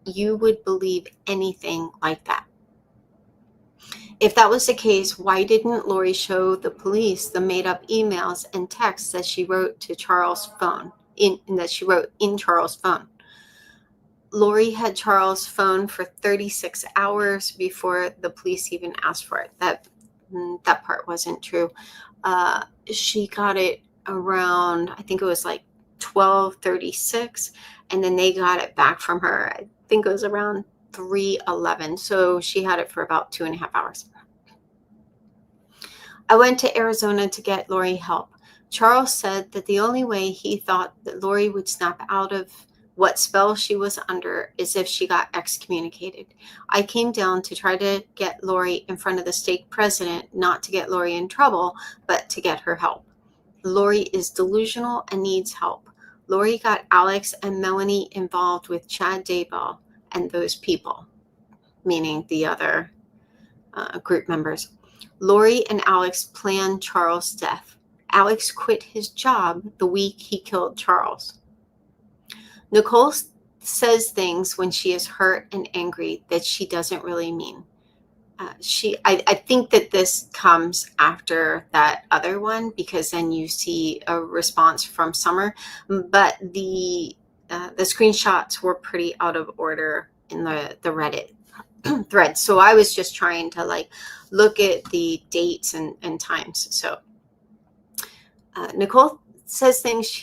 you would believe anything like that. If that was the case, why didn't Lori show the police the made-up emails and texts that she wrote to Charles' phone, that she wrote in Charles' phone? Lori had Charles' phone for 36 hours before the police even asked for it. That part wasn't true. She got it around, I think it was like 12:36, and then they got it back from her. I think it was around 3:11. So she had it for about 2.5 hours. I went to Arizona to get Lori help. Charles said that the only way he thought that Lori would snap out of what spell she was under is if she got excommunicated. I came down to try to get Lori in front of the stake president, not to get Lori in trouble, but to get her help. Lori is delusional and needs help. Lori got Alex and Melanie involved with Chad Daybell and those people, meaning the other group members. Lori and Alex planned Charles' death. Alex quit his job the week he killed Charles. Nicole says things when she is hurt and angry that she doesn't really mean. I think that this comes after that other one, because then you see a response from Summer, but the screenshots were pretty out of order in the Reddit thread. So I was just trying to like look at the dates and times. So Nicole says things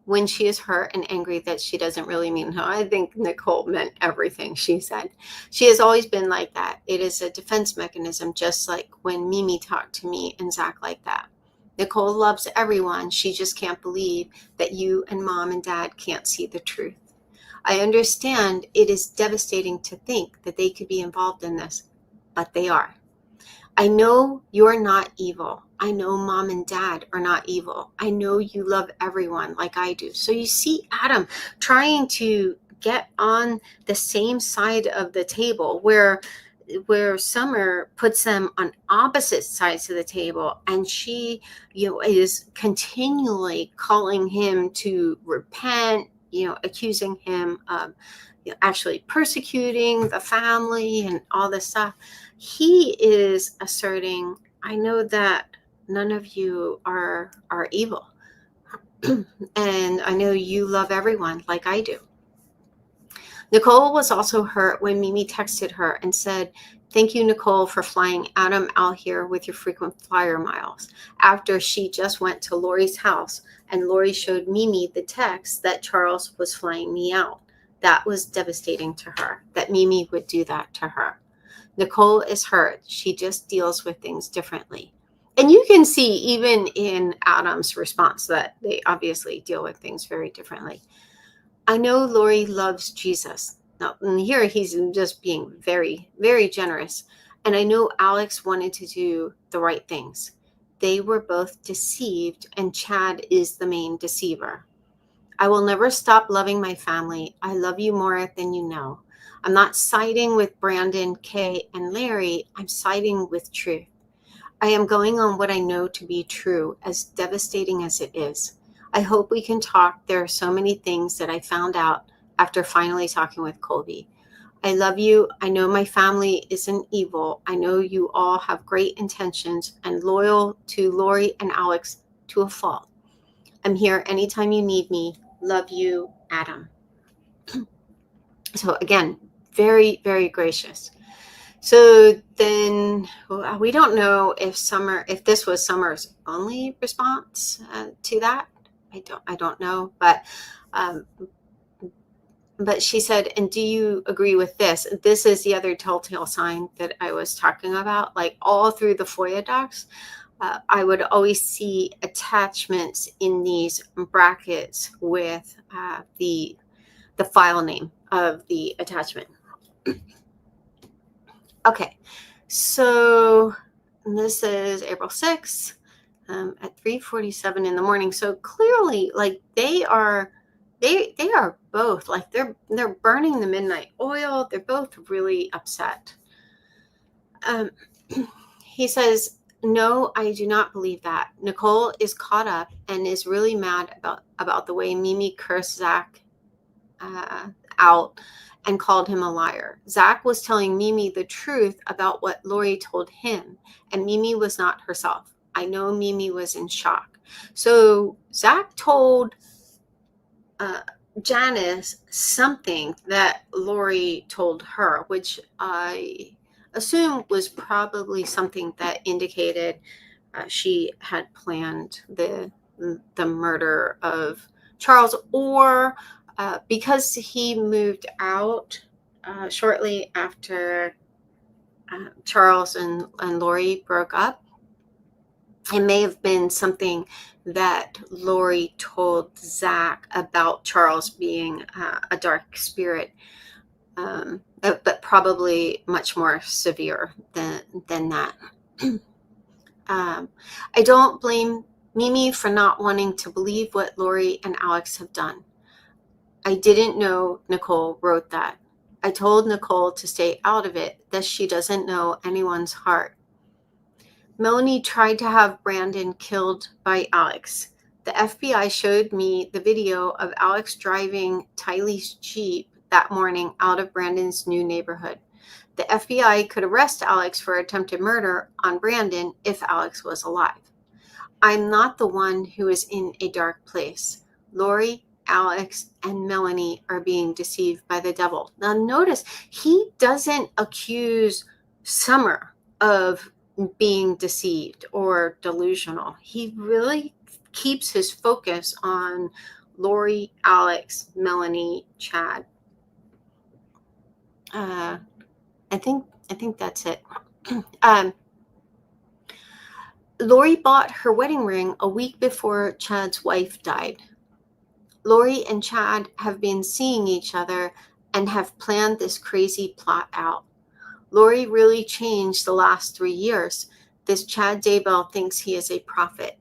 when she is hurt and angry that she doesn't really mean. I think Nicole meant everything she said. She has always been like that. It is a defense mechanism, just like when Mimi talked to me and Zach like that. Nicole loves everyone. She just can't believe that you and mom and dad can't see the truth. I understand it is devastating to think that they could be involved in this, but they are. I know you're not evil. I know mom and dad are not evil. I know you love everyone like I do. So you see Adam trying to get on the same side of the table where Summer puts them on opposite sides of the table, and she, is continually calling him to repent, accusing him of actually persecuting the family and all this stuff. He is asserting, I know that none of you are evil. And I know you love everyone like I do. Nicole was also hurt when Mimi texted her and said, "Thank you, Nicole, for flying Adam out here with your frequent flyer miles," after she just went to Lori's house and Lori showed Mimi the text that Charles was flying me out. That was devastating to her, that Mimi would do that to her. Nicole is hurt. She just deals with things differently. And you can see even in Adam's response that they obviously deal with things very differently. I know Lori loves Jesus. Now, here he's just being very, very generous. And I know Alex wanted to do the right things. They were both deceived, and Chad is the main deceiver. I will never stop loving my family. I love you more than you know. I'm not siding with Brandon, Kay, and Larry. I'm siding with truth. I am going on what I know to be true, as devastating as it is. I hope we can talk. There are so many things that I found out after finally talking with Colby. I love you. I know my family isn't evil. I know you all have great intentions and loyal to Lori and Alex to a fault. I'm here anytime you need me. Love you, Adam. So again, very, very gracious. So then we don't know if this was Summer's only response to that. I don't know, but she said, and do you agree with this? This is the other telltale sign that I was talking about. Like all through the FOIA docs, I would always see attachments in these brackets with the file name of the attachment. Okay, so this is April 6th at 3:47 in the morning. So clearly, like they are both like they're burning the midnight oil. They're both really upset. He says, "No, I do not believe that. Nicole is caught up and is really mad about the way Mimi cursed Zach out and called him a liar. Zach was telling Mimi the truth about what Lori told him, and Mimi was not herself. I know Mimi was in shock. So Zach told Janice something that Lori told her, which I assume was probably something that indicated she had planned the murder of Charles, or because he moved out shortly after Charles and Lori broke up. It may have been something that Lori told Zach about Charles being a dark spirit, but probably much more severe than that. I don't blame Mimi for not wanting to believe what Lori and Alex have done. I didn't know Nicole wrote that. I told Nicole to stay out of it, that she doesn't know anyone's heart. Melanie tried to have Brandon killed by Alex. The FBI showed me the video of Alex driving Tylee's Jeep that morning out of Brandon's new neighborhood. The FBI could arrest Alex for attempted murder on Brandon if Alex was alive. I'm not the one who is in a dark place. Lori, Alex, and Melanie are being deceived by the devil. Now notice, he doesn't accuse Summer of being deceived or delusional. He really keeps his focus on Lori, Alex, Melanie, Chad. I think that's it. Lori bought her wedding ring a week before Chad's wife died. Lori and Chad have been seeing each other and have planned this crazy plot out. Lori really changed the last 3 years. This Chad Daybell thinks he is a prophet.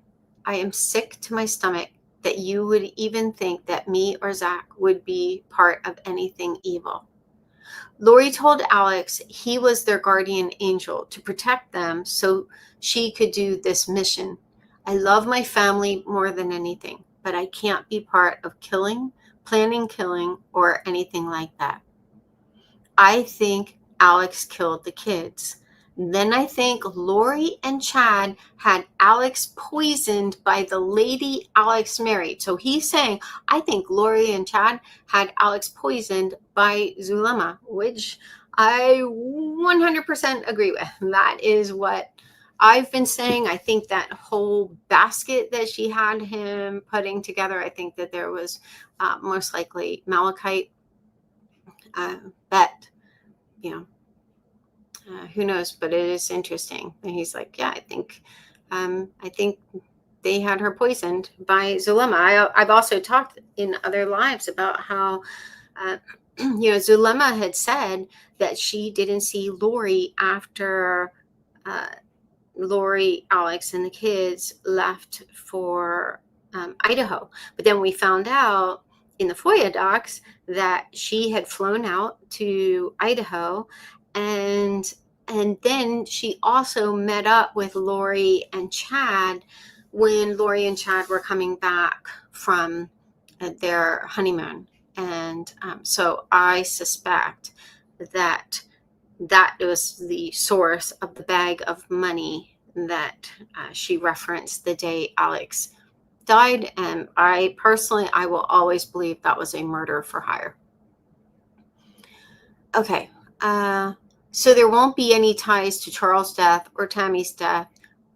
I am sick to my stomach that you would even think that me or Zach would be part of anything evil. Lori told Alex he was their guardian angel to protect them so she could do this mission. I love my family more than anything, but I can't be part of killing, planning killing, or anything like that. I think Alex killed the kids. Then I think Lori and Chad had Alex poisoned by the lady Alex married. So he's saying, I think Lori and Chad had Alex poisoned by Zulema, which I 100% agree with. That is what I've been saying. I think that whole basket that she had him putting together, I think that there was most likely malachite. But, you know, who knows, but it is interesting. And he's like, yeah, I think they had her poisoned by Zulema. I've also talked in other lives about how, Zulema had said that she didn't see Lori after Lori, Alex, and the kids left for Idaho. But then we found out in the FOIA docs that she had flown out to Idaho, and then she also met up with Lori and Chad when Lori and Chad were coming back from their honeymoon. And so I suspect that was the source of the bag of money that she referenced the day Alex died. And I will always believe that was a murder for hire. Okay. So there won't be any ties to Charles' death or Tammy's death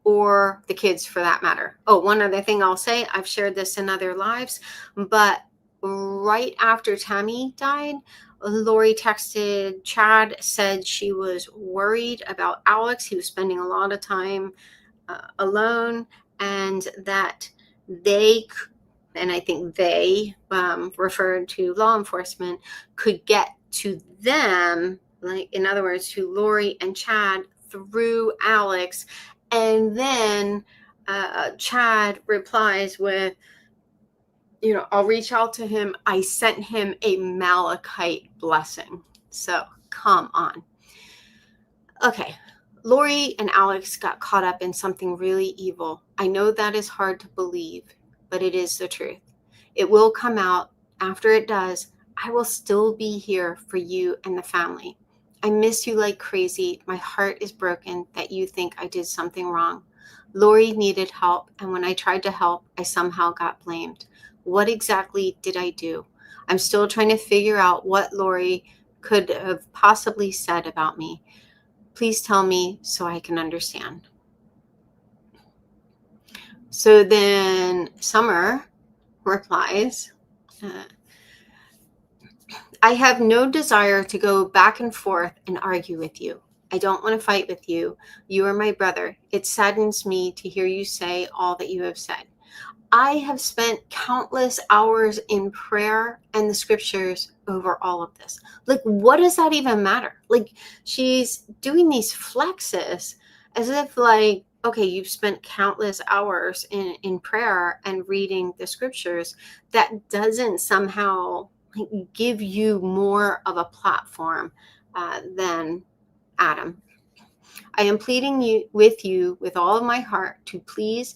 or the kids for that matter. Oh, one other thing I'll say, I've shared this in other lives, but right after Tammy died, Lori texted Chad, said she was worried about Alex. He was spending a lot of time alone, and that they, and I think they referred to law enforcement, could get to them, like in other words, to Lori and Chad through Alex. And then Chad replies with, I'll reach out to him. I sent him a malachite blessing. So come on. Okay. Lori and Alex got caught up in something really evil. I know that is hard to believe, but it is the truth. It will come out. After it does, I will still be here for you and the family. I miss you like crazy. My heart is broken that you think I did something wrong. Lori needed help, and when I tried to help, I somehow got blamed. What exactly did I do? I'm still trying to figure out what Lori could have possibly said about me. Please tell me so I can understand. So then Summer replies, I have no desire to go back and forth and argue with you. I don't want to fight with you. You are my brother. It saddens me to hear you say all that you have said. I have spent countless hours in prayer and the scriptures over all of this. Like, what does that even matter? Like, she's doing these flexes as if, like, okay, you've spent countless hours in prayer and reading the scriptures. That doesn't somehow give you more of a platform than Adam. I am pleading with you with all of my heart to please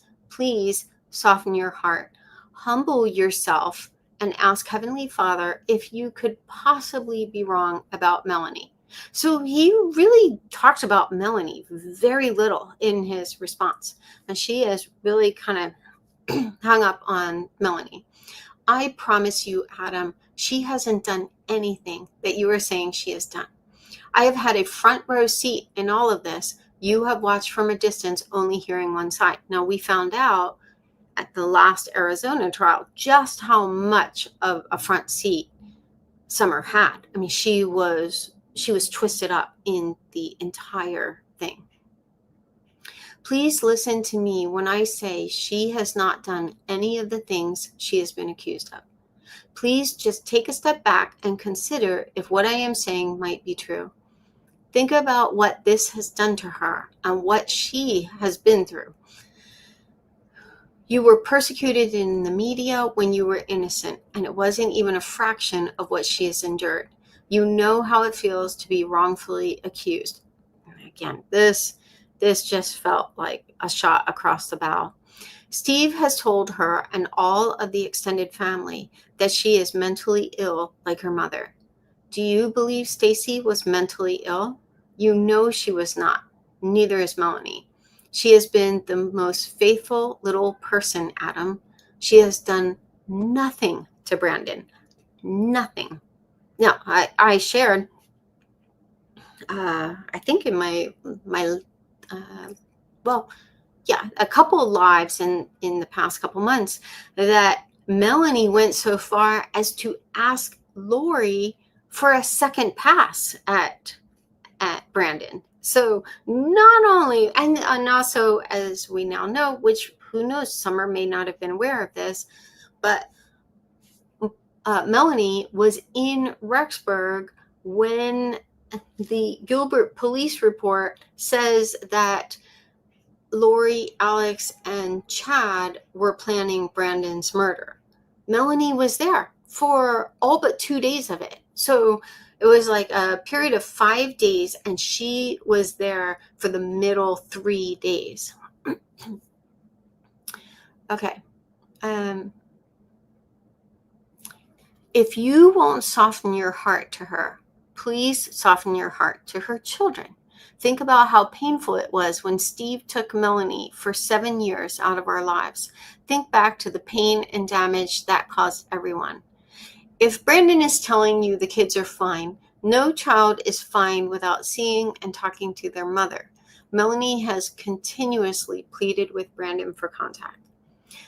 soften your heart, humble yourself, and ask Heavenly Father if you could possibly be wrong about Melanie. So he really talked about Melanie very little in his response, and she is really kind of hung up on Melanie. I promise you, Adam, she hasn't done anything that you are saying she has done. I have had a front row seat in all of this. You have watched from a distance, only hearing one side. Now, we found out at the last Arizona trial just how much of a front seat Summer had. I mean, she was twisted up in the entire thing. Please listen to me when I say she has not done any of the things she has been accused of. Please just take a step back and consider if what I am saying might be true. Think about what this has done to her and what she has been through. You were persecuted in the media when you were innocent, and it wasn't even a fraction of what she has endured. You know how it feels to be wrongfully accused. And again, this just felt like a shot across the bow. Steve has told her and all of the extended family that she is mentally ill like her mother. Do you believe Stacy was mentally ill? You know she was not. Neither is Melanie. She has been the most faithful little person, Adam. She has done nothing to Brandon. Nothing. Now, I shared, I think in my a couple of lives in the past couple months, that Melanie went so far as to ask Lori for a second pass at Brandon. So not only, and also, as we now know, which who knows, Summer may not have been aware of this, but Melanie was in Rexburg when the Gilbert police report says that Lori, Alex, and Chad were planning Brandon's murder. Melanie was there for all but 2 days of it. So it was like a period of 5 days, and she was there for the middle 3 days. Okay. If you won't soften your heart to her, please soften your heart to her children. Think about how painful it was when Steve took Melanie for 7 years out of our lives. Think back to the pain and damage that caused everyone. If Brandon is telling you the kids are fine, no child is fine without seeing and talking to their mother. Melanie has continuously pleaded with Brandon for contact.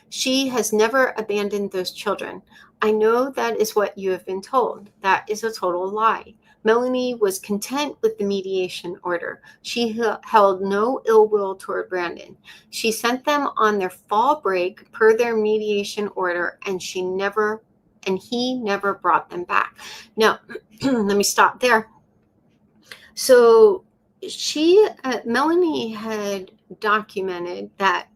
She has never abandoned those children. I know that is what you have been told. That is a total lie. Melanie was content with the mediation order. She held no ill will toward Brandon. She sent them on their fall break per their mediation order, and he never brought them back. Now, let me stop there. So Melanie had documented that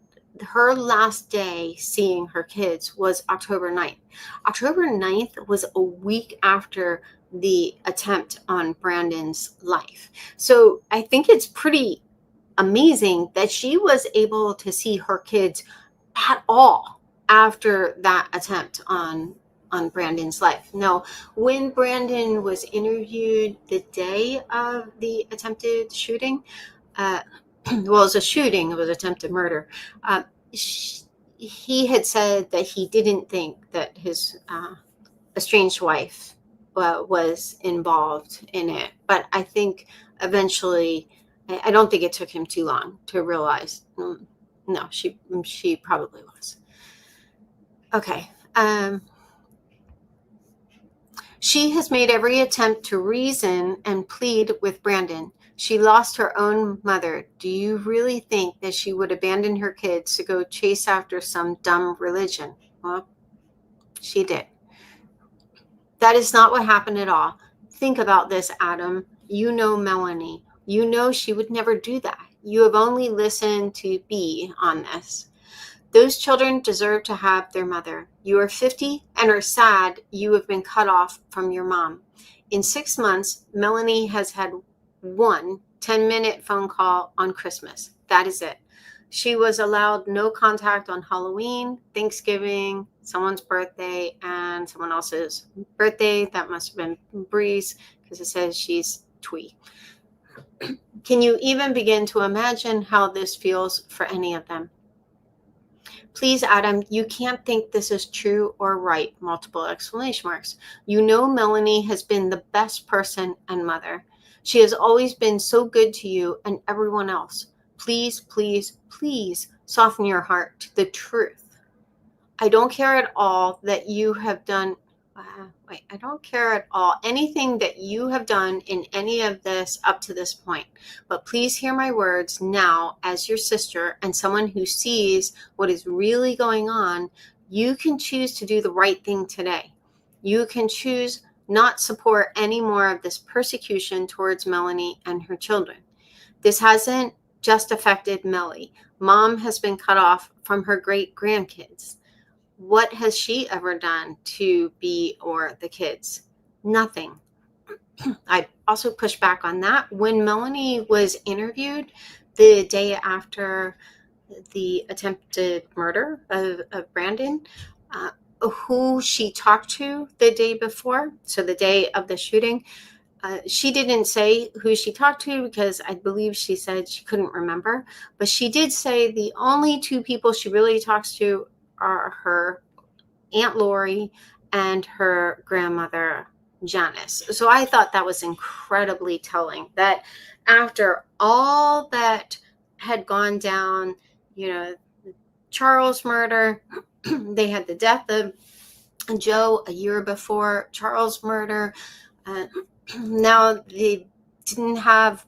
her last day seeing her kids was October 9th. October 9th was a week after the attempt on Brandon's life. So I think it's pretty amazing that she was able to see her kids at all after that attempt on on Brandon's life. No, when Brandon was interviewed the day of the attempted shooting, well, it was a shooting, it was attempted murder. He had said that he didn't think that his estranged wife was involved in it. But I think eventually, I don't think it took him too long to realize, no, she probably was. Okay. She has made every attempt to reason and plead with Brandon. She lost her own mother. Do you really think that she would abandon her kids to go chase after some dumb religion? Well, she did. That is not what happened at all. Think about this, Adam. You know Melanie. You know she would never do that. You have only listened to B on this. Those children deserve to have their mother. You are 50 and are sad you have been cut off from your mom. In 6 months, Melanie has had one 10-minute phone call on Christmas. That is it. She was allowed no contact on Halloween, Thanksgiving, someone's birthday, and someone else's birthday. That must have been Bree's because it says she's twee. Can you even begin to imagine how this feels for any of them? Please, Adam, you can't think this is true or right, multiple exclamation marks. You know Melanie has been the best person and mother. She has always been so good to you and everyone else. Please, please, please soften your heart to the truth. I don't care at all that you have done. I don't care at all anything that you have done in any of this up to this point. But please hear my words now as your sister and someone who sees what is really going on. You can choose to do the right thing today. You can choose not support any more of this persecution towards Melanie and her children. This hasn't just affected Mellie. Mom has been cut off from her great grandkids. What has she ever done to B or the kids? Nothing. I also push back on that. When Melanie was interviewed the day after the attempted murder of Brandon, who she talked to the day before, so the day of the shooting, she didn't say who she talked to because I believe she said she couldn't remember. But she did say the only two people she really talks to are her Aunt Lori and her grandmother Janice. So I thought that was incredibly telling that after all that had gone down, Charles' murder, they had the death of Joe a year before Charles' murder. Now they didn't have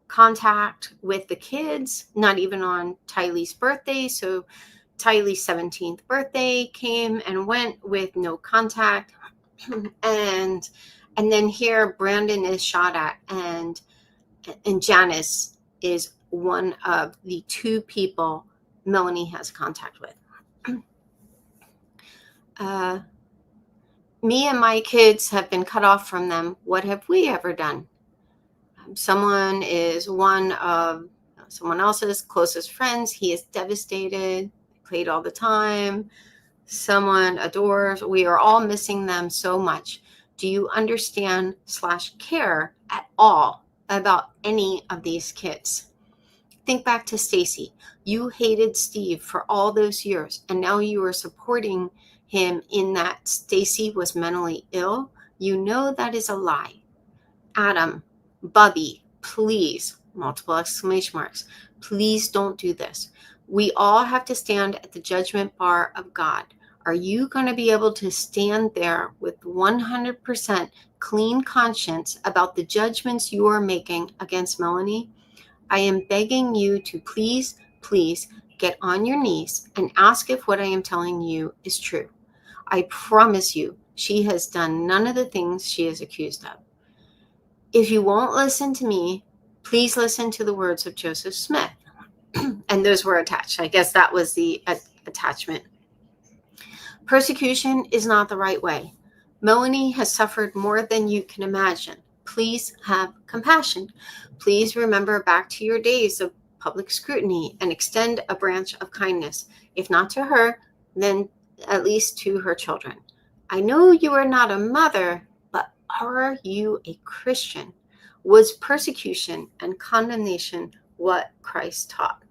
contact with the kids, not even on Tylee's birthday. So Tylee's 17th birthday came and went with no contact. And then here Brandon is shot at, and Janice is one of the two people Melanie has contact with. Me and my kids have been cut off from them. What have we ever done? Someone is one of someone else's closest friends. He is devastated. Played all the time. Someone adores. We are all missing them so much. Do you understand / care at all about any of these kids? Think back to Stacy. You hated Steve for all those years, and now you are supporting him in that Stacy was mentally ill. You know that is a lie. Adam, Bubby, please, multiple exclamation marks, please don't do this. We all have to stand at the judgment bar of God. Are you going to be able to stand there with 100% clean conscience about the judgments you are making against Melanie? I am begging you to please, please get on your knees and ask if what I am telling you is true. I promise you, she has done none of the things she is accused of. If you won't listen to me, please listen to the words of Joseph Smith. And those were attached. I guess that was the attachment. Persecution is not the right way. Melanie has suffered more than you can imagine. Please have compassion. Please remember back to your days of public scrutiny and extend a branch of kindness, if not to her, then at least to her children. I know you are not a mother, but are you a Christian? Was persecution and condemnation what Christ taught?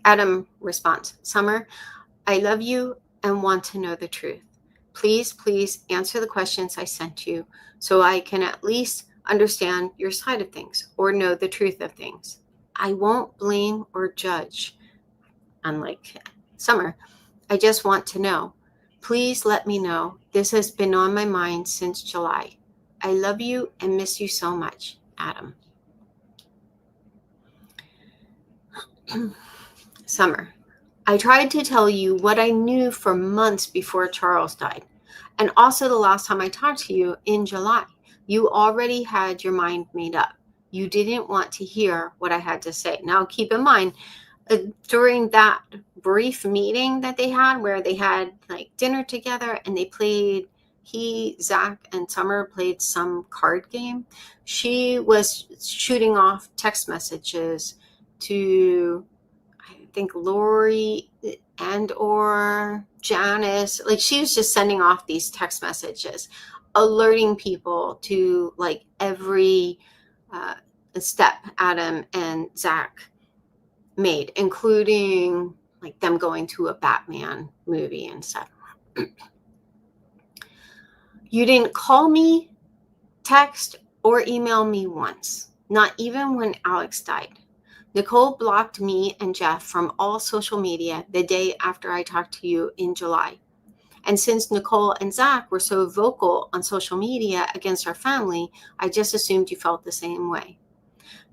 Adam responds, Summer, I love you and want to know the truth. Please answer the questions I sent you so I can at least understand your side of things or know the truth of things. I won't blame or judge. Unlike Summer, I just want to know. Please let me know. This has been on my mind since July. I love you and miss you so much, Adam. Summer, I tried to tell you what I knew for months before Charles died, and also the last time I talked to you in July. You already had your mind made up. You didn't want to hear what I had to say. Now, keep in mind, during that brief meeting that they had where they had like dinner together and they played, Zach and Summer played some card game. She was shooting off text messages to, I think, Lori and or Janice. Like, she was just sending off these text messages, alerting people to like every step Adam and Zach made, including like them going to a Batman movie and stuff. You didn't call me, text, or email me once, not even when Alex died. Nicole blocked me and Jeff from all social media the day after I talked to you in July. And since Nicole and Zach were so vocal on social media against our family, I just assumed you felt the same way.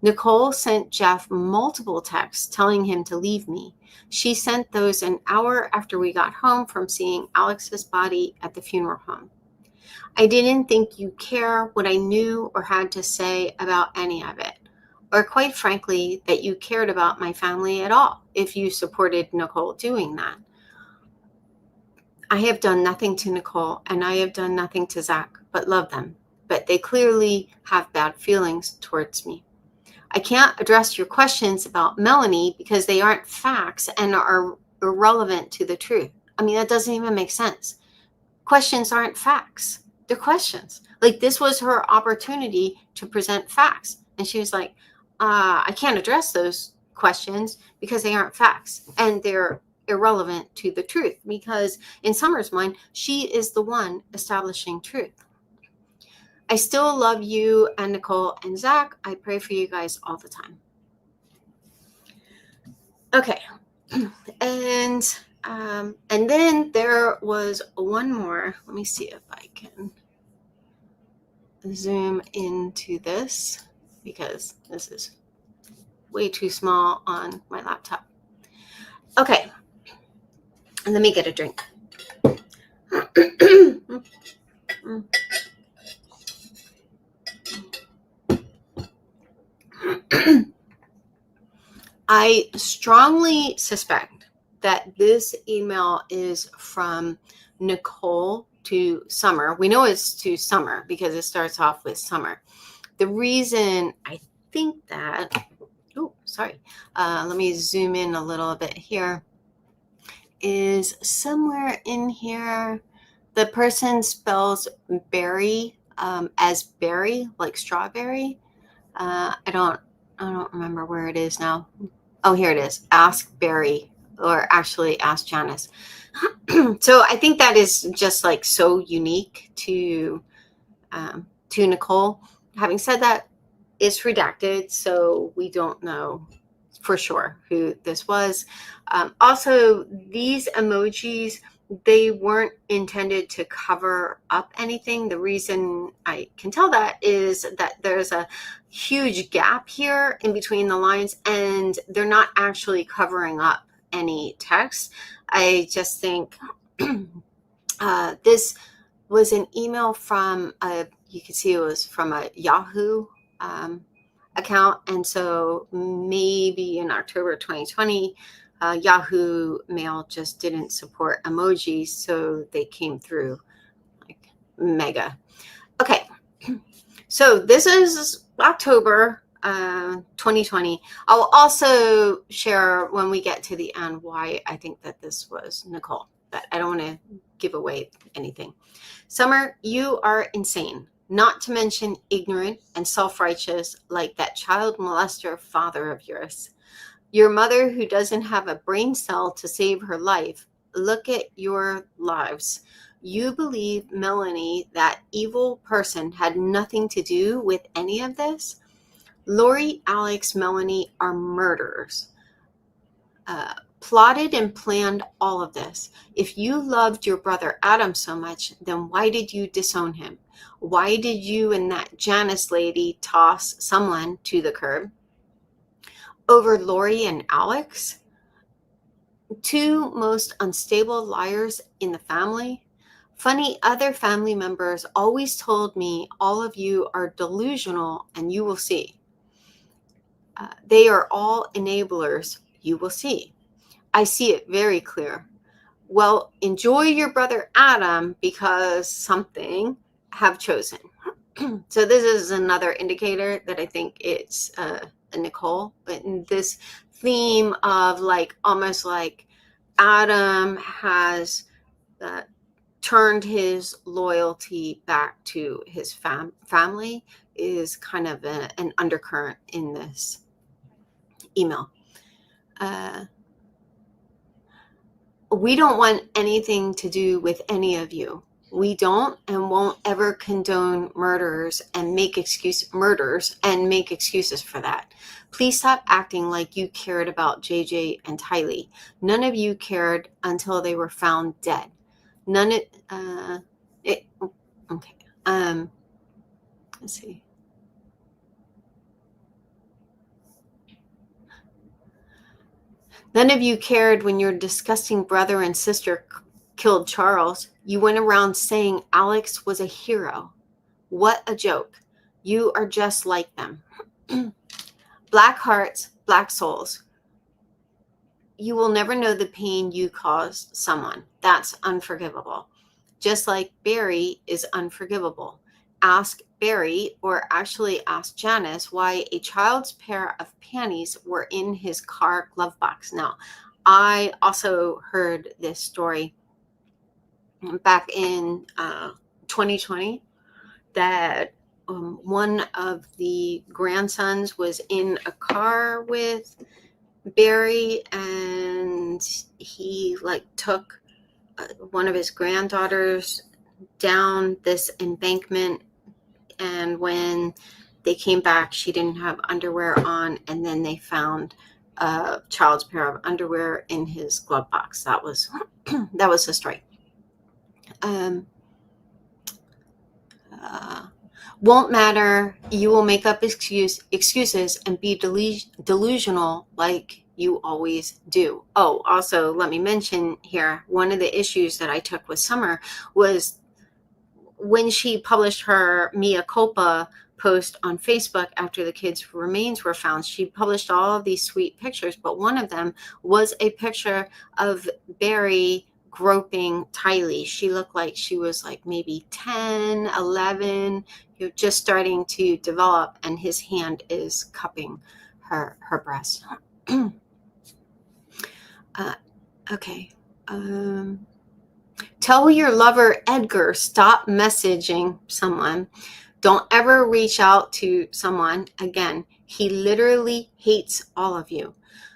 Nicole sent Jeff multiple texts telling him to leave me. She sent those an hour after we got home from seeing Alex's body at the funeral home. I didn't think you care what I knew or had to say about any of it, or quite frankly, that you cared about my family at all if you supported Nicole doing that. I have done nothing to Nicole and I have done nothing to Zach but love them, but they clearly have bad feelings towards me. I can't address your questions about Melanie because they aren't facts and are irrelevant to the truth. I mean, that doesn't even make sense. Questions aren't facts. They're questions. Like, this was her opportunity to present facts. And she was like, I can't address those questions because they aren't facts and they're irrelevant to the truth, because in Summer's mind, she is the one establishing truth. I still love you and Nicole and Zach. I pray for you guys all the time. Okay. And then there was one more. Let me see if I can zoom into this because this is way too small on my laptop. Okay. And let me get a drink. I strongly suspect that this email is from Nicole to Summer. We know it's to Summer because it starts off with Summer. The reason I think that, let me zoom in a little bit here, is somewhere in here, the person spells Barry as berry, like strawberry. I don't remember where it is now. Oh, here it is. Ask Barry, or actually Ask Janice. So I think that is just like so unique to Nicole. Having said that, it's redacted, so we don't know for sure who this was. Also, these emojis, they weren't intended to cover up anything. The reason I can tell that is that there's a huge gap here in between the lines, and they're not actually covering up any text. I just think this was an email from you can see it was from a Yahoo account, and so maybe in October 2020, Yahoo Mail just didn't support emojis, so they came through like mega. Okay, so this is October 2020. I'll also share when we get to the end why I think that this was Nicole, but I don't want to give away anything. Summer, you are insane, not to mention ignorant and self-righteous like that child molester father of yours. Your mother who doesn't have a brain cell to save her life. Look at your lives. You believe Melanie, that evil person, had nothing to do with any of this? Lori, Alex, Melanie are murderers. Plotted and planned all of this. If you loved your brother Adam so much, then why did you disown him? Why did you and that Janice lady toss someone to the curb? Over Lori and Alex, two most unstable liars in the family. Funny, other family members always told me all of you are delusional, and you will see. They are all enablers, you will see. I see it very clear. Well, enjoy your brother Adam because something have chosen. So this is another indicator that I think it's a Nicole, but in this theme of like almost like Adam has turned his loyalty back to his family is kind of an undercurrent in this email. We don't want anything to do with any of you. We don't and won't ever condone murders and make excuses for that. Please stop acting like you cared about JJ and Tylee. None of you cared until they were found dead. Okay. Let's see. None of you cared when your disgusting brother and sister killed Charles. You went around saying Alex was a hero. What a joke. You are just like them. Black hearts, black souls. You will never know the pain you caused someone. That's unforgivable. Just like Barry is unforgivable. Ask Barry, or actually ask Janice, why a child's pair of panties were in his car glove box. Now, I also heard this story back in 2020 that one of the grandsons was in a car with Barry, and he like took one of his granddaughters down this embankment, and when they came back she didn't have underwear on, and then they found a child's pair of underwear in his glove box. That was that was the story. Won't matter. You will make up excuses and be delusional like you always do. Oh, also, let me mention here, one of the issues that I took with Summer was when she published her mea culpa post on Facebook after the kids' remains were found. She published all of these sweet pictures, but one of them was a picture of Barry groping Tylee. She looked like she was like maybe 10, 11, just starting to develop, and his hand is cupping her breast. Okay. Tell your lover Edgar, stop messaging someone. Don't ever reach out to someone again. He literally hates all of you.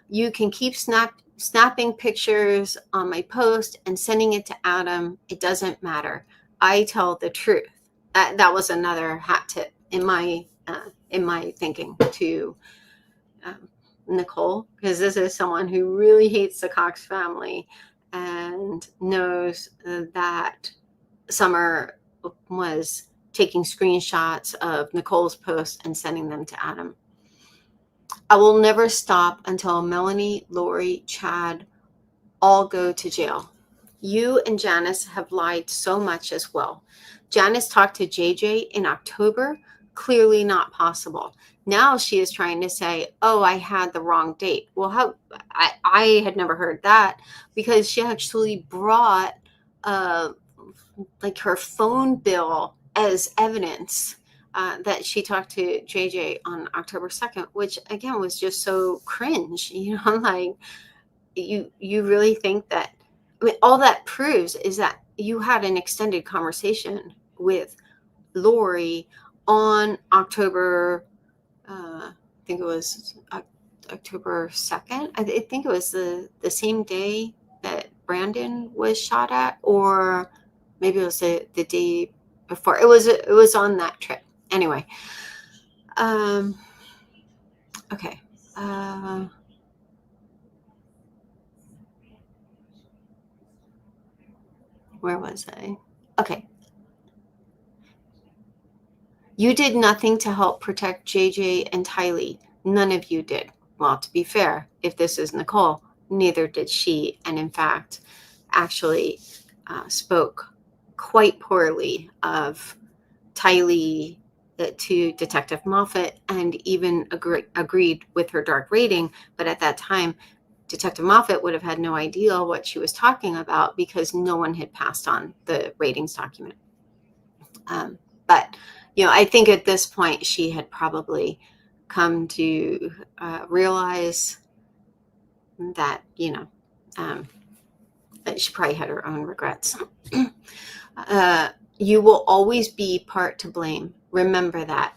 You can keep snapping pictures on my post and sending it to Adam. It doesn't matter. I tell the truth. That was another hat tip in my thinking to Nicole, because this is someone who really hates the Cox family and knows that Summer was taking screenshots of Nicole's post and sending them to Adam. I will never stop until Melanie, Lori, Chad all go to jail. You and Janice have lied so much as well. Janice talked to JJ in October. Clearly not possible. Now she is trying to say, oh, I had the wrong date. Well, I had never heard that, because she actually brought like her phone bill as evidence that she talked to JJ on October 2nd, which again was just so cringe. Like you really think that, I mean, all that proves is that you had an extended conversation with Lori on October, I think it was October 2nd. I think it was the same day that Brandon was shot at, or maybe it was the day before. It was on that trip. Anyway, okay. Where was I? Okay. You did nothing to help protect JJ and Tylee. None of you did. Well, to be fair, if this is Nicole, neither did she. And in fact, actually spoke quite poorly of Tylee to Detective Moffat, and even agreed with her dark rating. But at that time, Detective Moffat would have had no idea what she was talking about because no one had passed on the ratings document. But I think at this point she had probably come to realize that that she probably had her own regrets. You will always be part to blame. Remember that.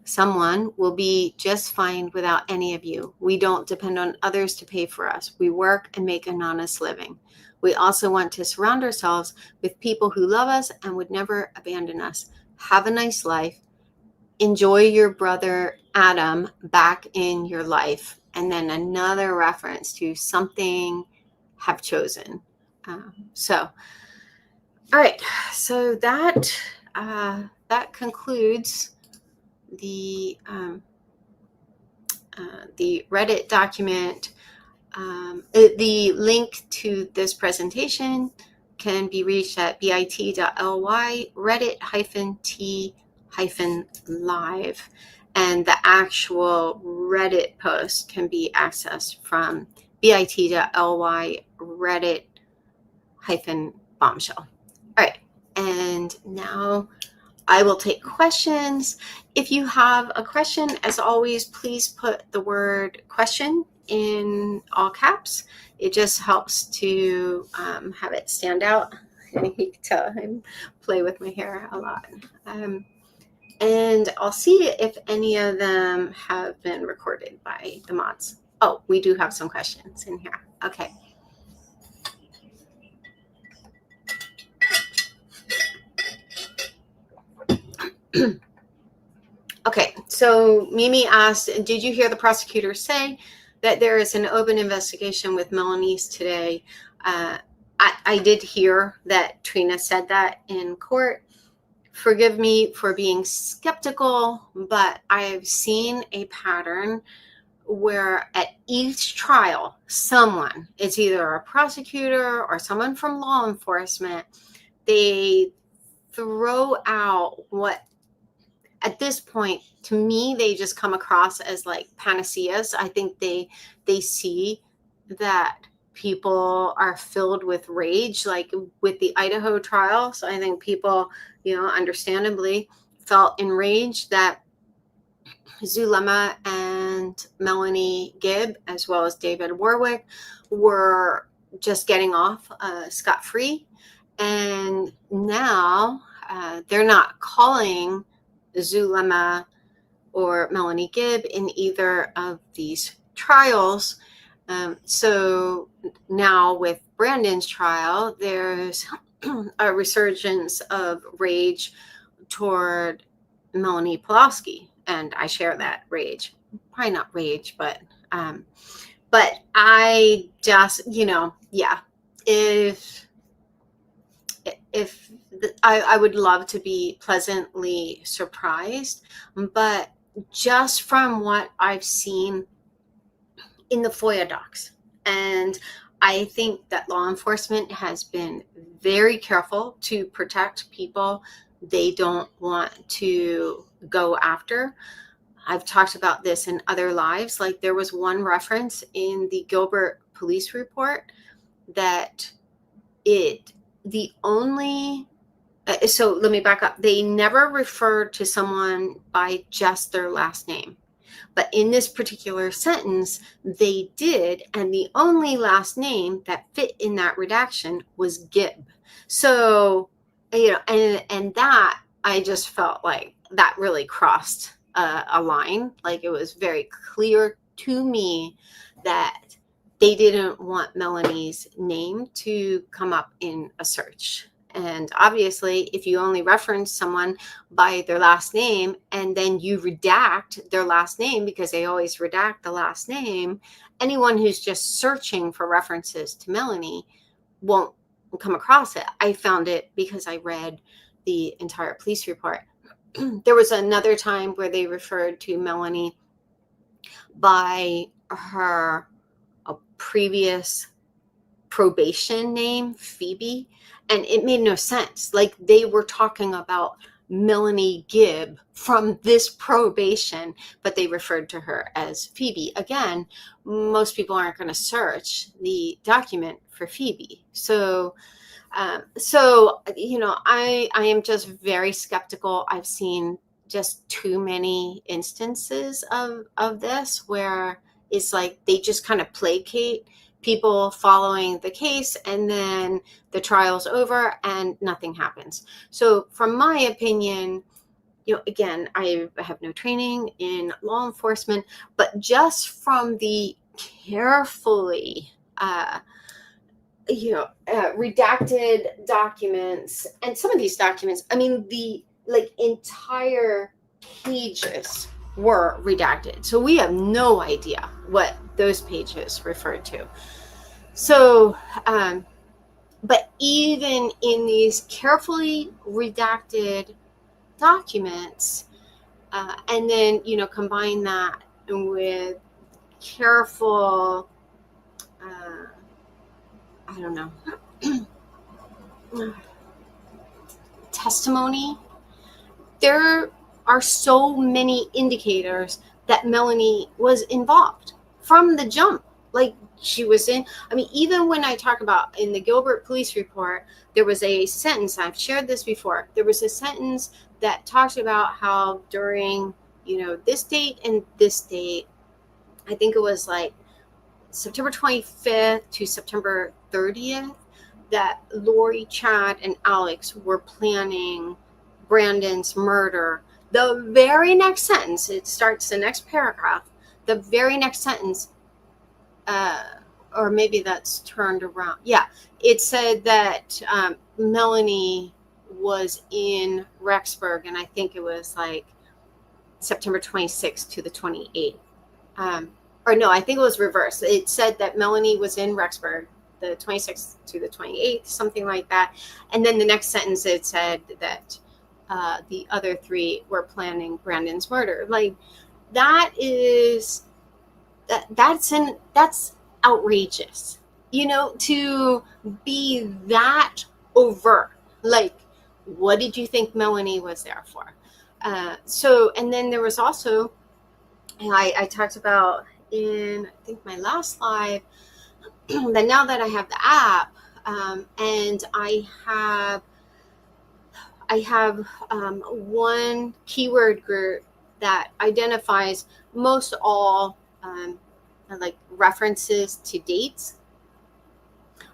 Someone will be just fine without any of you. We don't depend on others to pay for us. We work and make an honest living. We also want to surround ourselves with people who love us and would never abandon us. Have a nice life. Enjoy your brother Adam back in your life. And then another reference to something have chosen. All right. So that concludes the Reddit document. The link to this presentation can be reached at bit.ly reddit-t-live, and the actual Reddit post can be accessed from bit.ly reddit-bombshell. All right, and now I will take questions. If you have a question, as always, please put the word question in all caps. It just helps to have it stand out. And you can tell I play with my hair a lot. And I'll see if any of them have been recorded by the mods. Oh, we do have some questions in here. Okay. Okay, so Mimi asked, did you hear the prosecutor say that there is an open investigation with Melanie's today? I did hear that Trina said that in court. Forgive me for being skeptical, but I've seen a pattern where at each trial, someone, it's either a prosecutor or someone from law enforcement, they throw out what, at this point, to me, they just come across as like panaceas. I think they see that people are filled with rage, like with the Idaho trial. So I think people, understandably felt enraged that Zulema and Melanie Gibb, as well as David Warwick, were just getting off scot-free. And now they're not calling Zulema or Melanie Gibb in either of these trials. So now with Brandon's trial, there's a resurgence of rage toward Melanie Pulaski, and I share that rage. Probably not rage, but I just, if I would love to be pleasantly surprised, but just from what I've seen in the FOIA docs, and I think that law enforcement has been very careful to protect people they don't want to go after. I've talked about this in other lives. Like there was one reference in the Gilbert police report that the only So let me back up. They never referred to someone by just their last name. But in this particular sentence, they did, and the only last name that fit in that redaction was Gibb. So, and that I just felt like that really crossed a line. Like, it was very clear to me that they didn't want Melanie's name to come up in a search. And obviously, if you only reference someone by their last name and then you redact their last name, because they always redact the last name, anyone who's just searching for references to Melanie won't come across it. I found it because I read the entire police report. There was another time where they referred to Melanie by her previous probation name, Phoebe, and it made no sense. Like, they were talking about Melanie Gibb from this probation, but they referred to her as Phoebe. Again, most people aren't going to search the document for Phoebe. So I am just very skeptical. I've seen just too many instances of this where it's like they just kind of placate people following the case, and then the trial's over and nothing happens. So from my opinion, again, I have no training in law enforcement, but just from the carefully redacted documents, and some of these documents, I mean, the entire pages were redacted, so we have no idea what those pages referred to. So but even in these carefully redacted documents, and then combine that with careful I don't know testimony, there are so many indicators that Melanie was involved from the jump. Like, she was in, I mean, even when I talk about in the Gilbert police report, there was a sentence, I've shared this before, there was a sentence that talks about how during, this date and this date, I think it was like September 25th to September 30th, that Lori, Chad, and Alex were planning Brandon's murder. The very next sentence, it starts the next paragraph, the very next sentence, or maybe that's turned around. Yeah, it said that Melanie was in Rexburg, and I think it was like September 26th to the 28th. Or no, I think it was reversed. It said that Melanie was in Rexburg, the 26th to the 28th, something like that. And then the next sentence, it said that the other three were planning Brandon's murder. Like, that's outrageous, to be that overt. Like, what did you think Melanie was there for? And then there was also, I talked about in, I think, my last slide, that now that I have the app, and I have one keyword group that identifies most all like references to dates.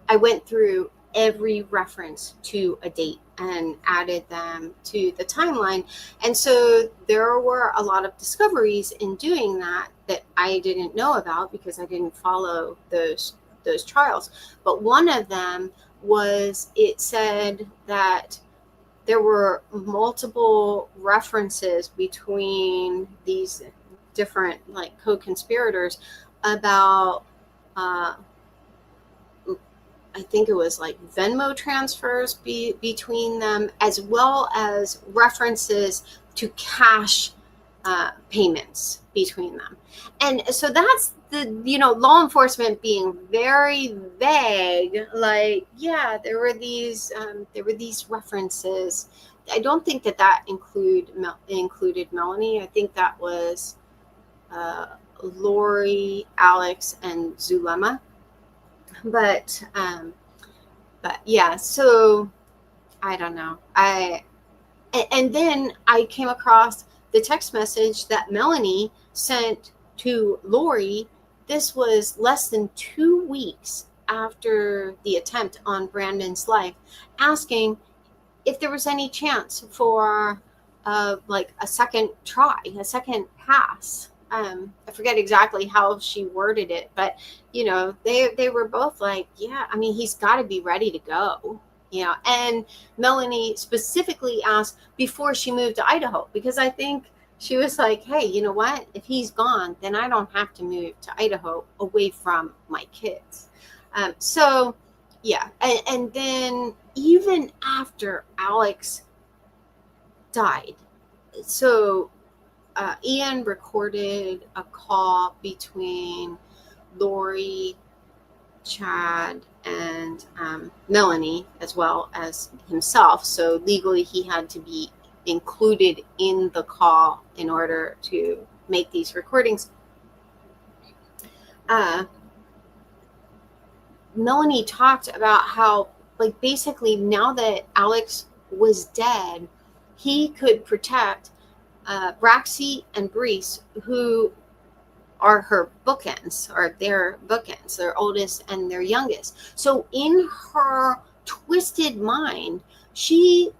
I went through every reference to a date and added them to the timeline. And so there were a lot of discoveries in doing that I didn't know about because I didn't follow those trials. But one of them was, it said that there were multiple references between these different co-conspirators about I think it was like Venmo transfers between them, as well as references to cash payments between them. And so that's the, law enforcement being very vague. Like, yeah, there were these references. I don't think that included Melanie. I think that was Lori, Alex, and Zulema. But yeah, so don't know. And then I came across the text message that Melanie sent to Lori. This was less than 2 weeks after the attempt on Brandon's life, asking if there was any chance for like a second try, a second pass. I forget exactly how she worded it, but they were both like, yeah, I mean, he's got to be ready to go. And Melanie specifically asked before she moved to Idaho, because I think she was like, hey, you know what? If he's gone, then I don't have to move to Idaho away from my kids. So yeah. And then even after Alex died, so Ian recorded a call between Lori, Chad, and Melanie, as well as himself. So legally, he had to be included in the call in order to make these recordings. Melanie talked about how, like, basically now that Alex was dead, he could protect Braxy and Brees, who are her bookends, or their bookends, their oldest and their youngest. So in her twisted mind, she,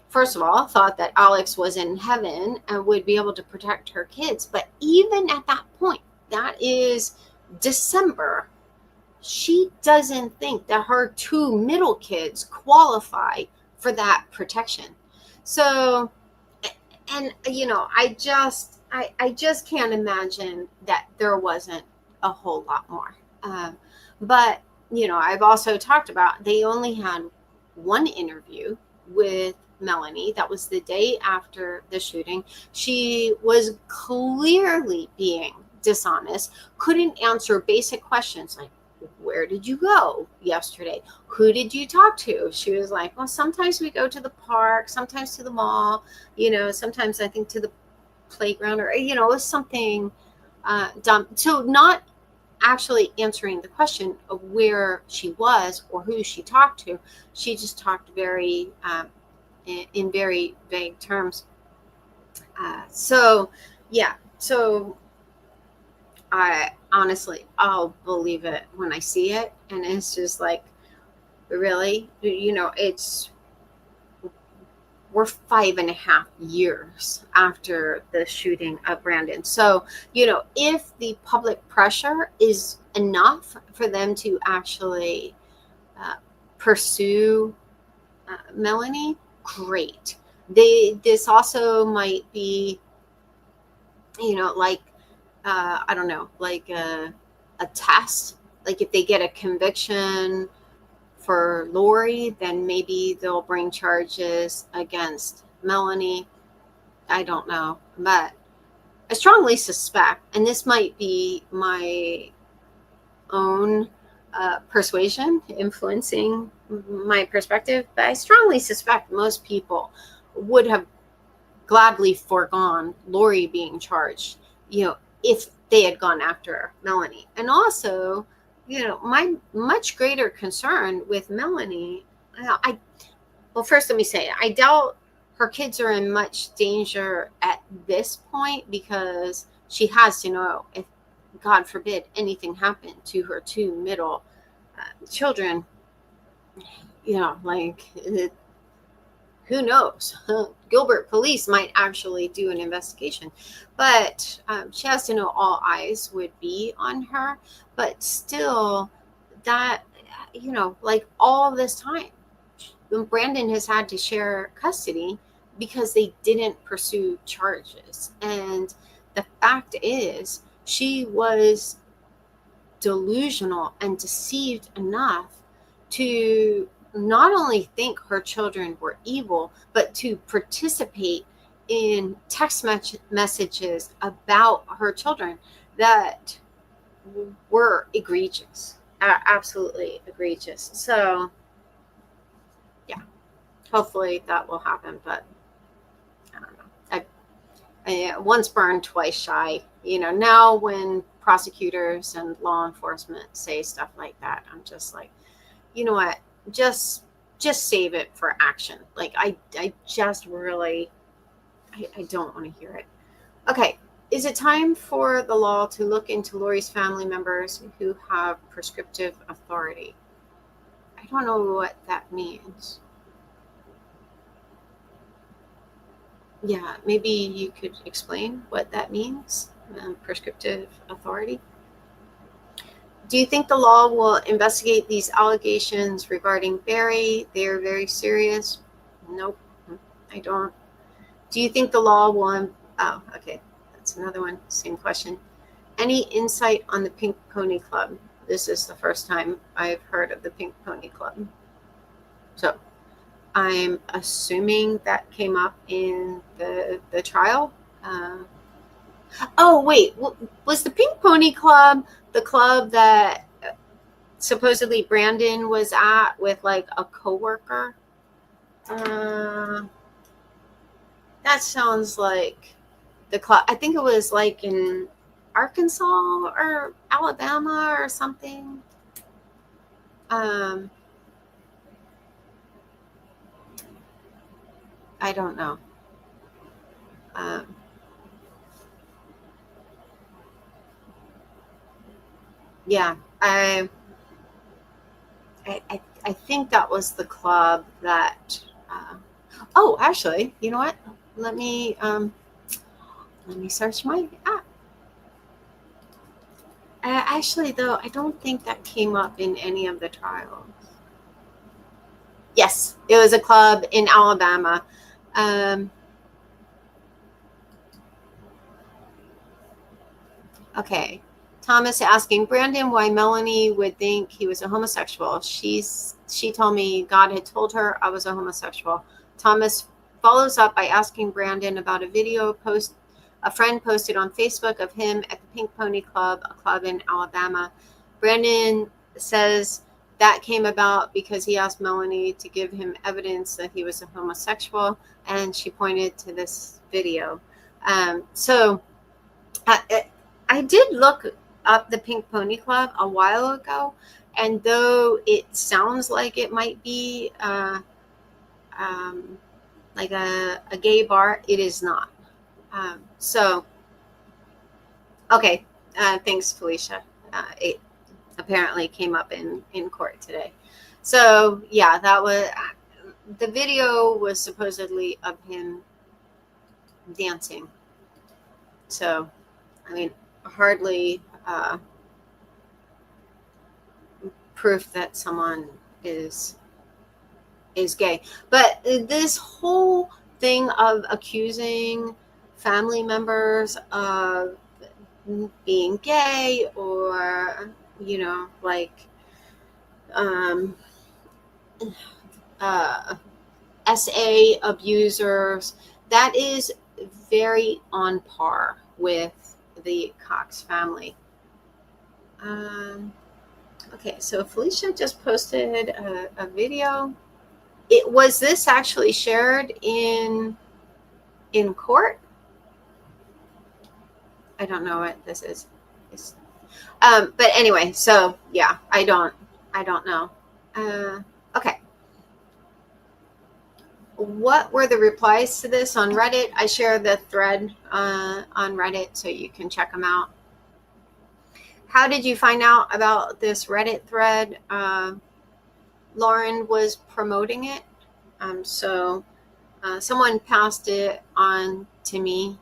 first of all, thought that Alex was in heaven and would be able to protect her kids. But even at that point, that is December, she doesn't think that her 2 middle kids qualify for that protection. So, and I just can't imagine that there wasn't a whole lot more. But I've also talked about, they only had one interview with Melanie. That was the day after the shooting. She was clearly being dishonest, couldn't answer basic questions like, where did you go yesterday? Who did you talk to? She was like, well, sometimes we go to the park, sometimes to the mall, sometimes I think to the playground, or, it was something dumb. So not actually answering the question of where she was or who she talked to. She just talked very, in very vague terms. So I honestly, I'll believe it when I see it. And it's just like, really, we're 5.5 years after the shooting of Brandon. So, if the public pressure is enough for them to actually pursue Melanie, great. This also might be, like, I don't know, like a test. Like if they get a conviction for Lori, then maybe they'll bring charges against Melanie. I don't know. But I strongly suspect, and this might be my own persuasion influencing my perspective, but I strongly suspect most people would have gladly foregone Lori being charged, if they had gone after Melanie. And also, my much greater concern with Melanie, well, first let me say, I doubt her kids are in much danger at this point, because she has to know, if God forbid anything happened to her 2 middle children, like, who knows? Gilbert police might actually do an investigation, but she has to know all eyes would be on her. But still, that, like, all this time, Brandon has had to share custody because they didn't pursue charges. And the fact is, she was delusional and deceived enough to not only think her children were evil, but to participate in text messages about her children that were egregious, absolutely egregious. So, yeah, hopefully that will happen. But I don't know. I once burned, twice shy. Now when prosecutors and law enforcement say stuff like that, I'm just like, you know what? Just just save it for action. Like I just really, I don't want to hear it. Okay. Is it time for the law to look into Lori's family members who have prescriptive authority? I don't know what that means. Yeah, maybe you could explain what that means, prescriptive authority. Do you think the law will investigate these allegations regarding Barry? They are very serious. Nope, I don't. Do you think the law will? Oh, okay, that's another one. Same question. Any insight on the Pink Pony Club? This is the first time I've heard of the Pink Pony Club. So I'm assuming that came up in the trial. Oh, wait, was the Pink Pony Club the club that supposedly Brandon was at with like a coworker? That sounds like the club. I think it was like in Arkansas or Alabama or something. I don't know. Yeah, I think that was the club that. Oh, actually, you know what? Let me search my app. Actually, though, I don't think that came up in any of the trials. Yes, it was a club in Alabama. Okay. Thomas asking Brandon why Melanie would think he was a homosexual. She told me God had told her I was a homosexual. Thomas follows up by asking Brandon about a video post a friend posted on Facebook of him at the Pink Pony Club, a club in Alabama. Brandon says that came about because he asked Melanie to give him evidence that he was a homosexual, and she pointed to this video. So I did look up the Pink Pony Club a while ago, and though it sounds like it might be like a gay bar, it is not. So, okay, thanks, Felicia. It apparently came up in court today. So, yeah, that was the video was supposedly of him dancing. So, I mean, hardly proof that someone is gay. But this whole thing of accusing family members of being gay or, like SA abusers, that is very on par with the Cox family. Okay, so Felicia just posted a video. Was this actually shared in court? I don't know what this is. But anyway, so yeah, I don't know. Okay. What were the replies to this on Reddit? I shared the thread on Reddit, so you can check them out. How did you find out about this Reddit thread? Lauren was promoting it. So someone passed it on to me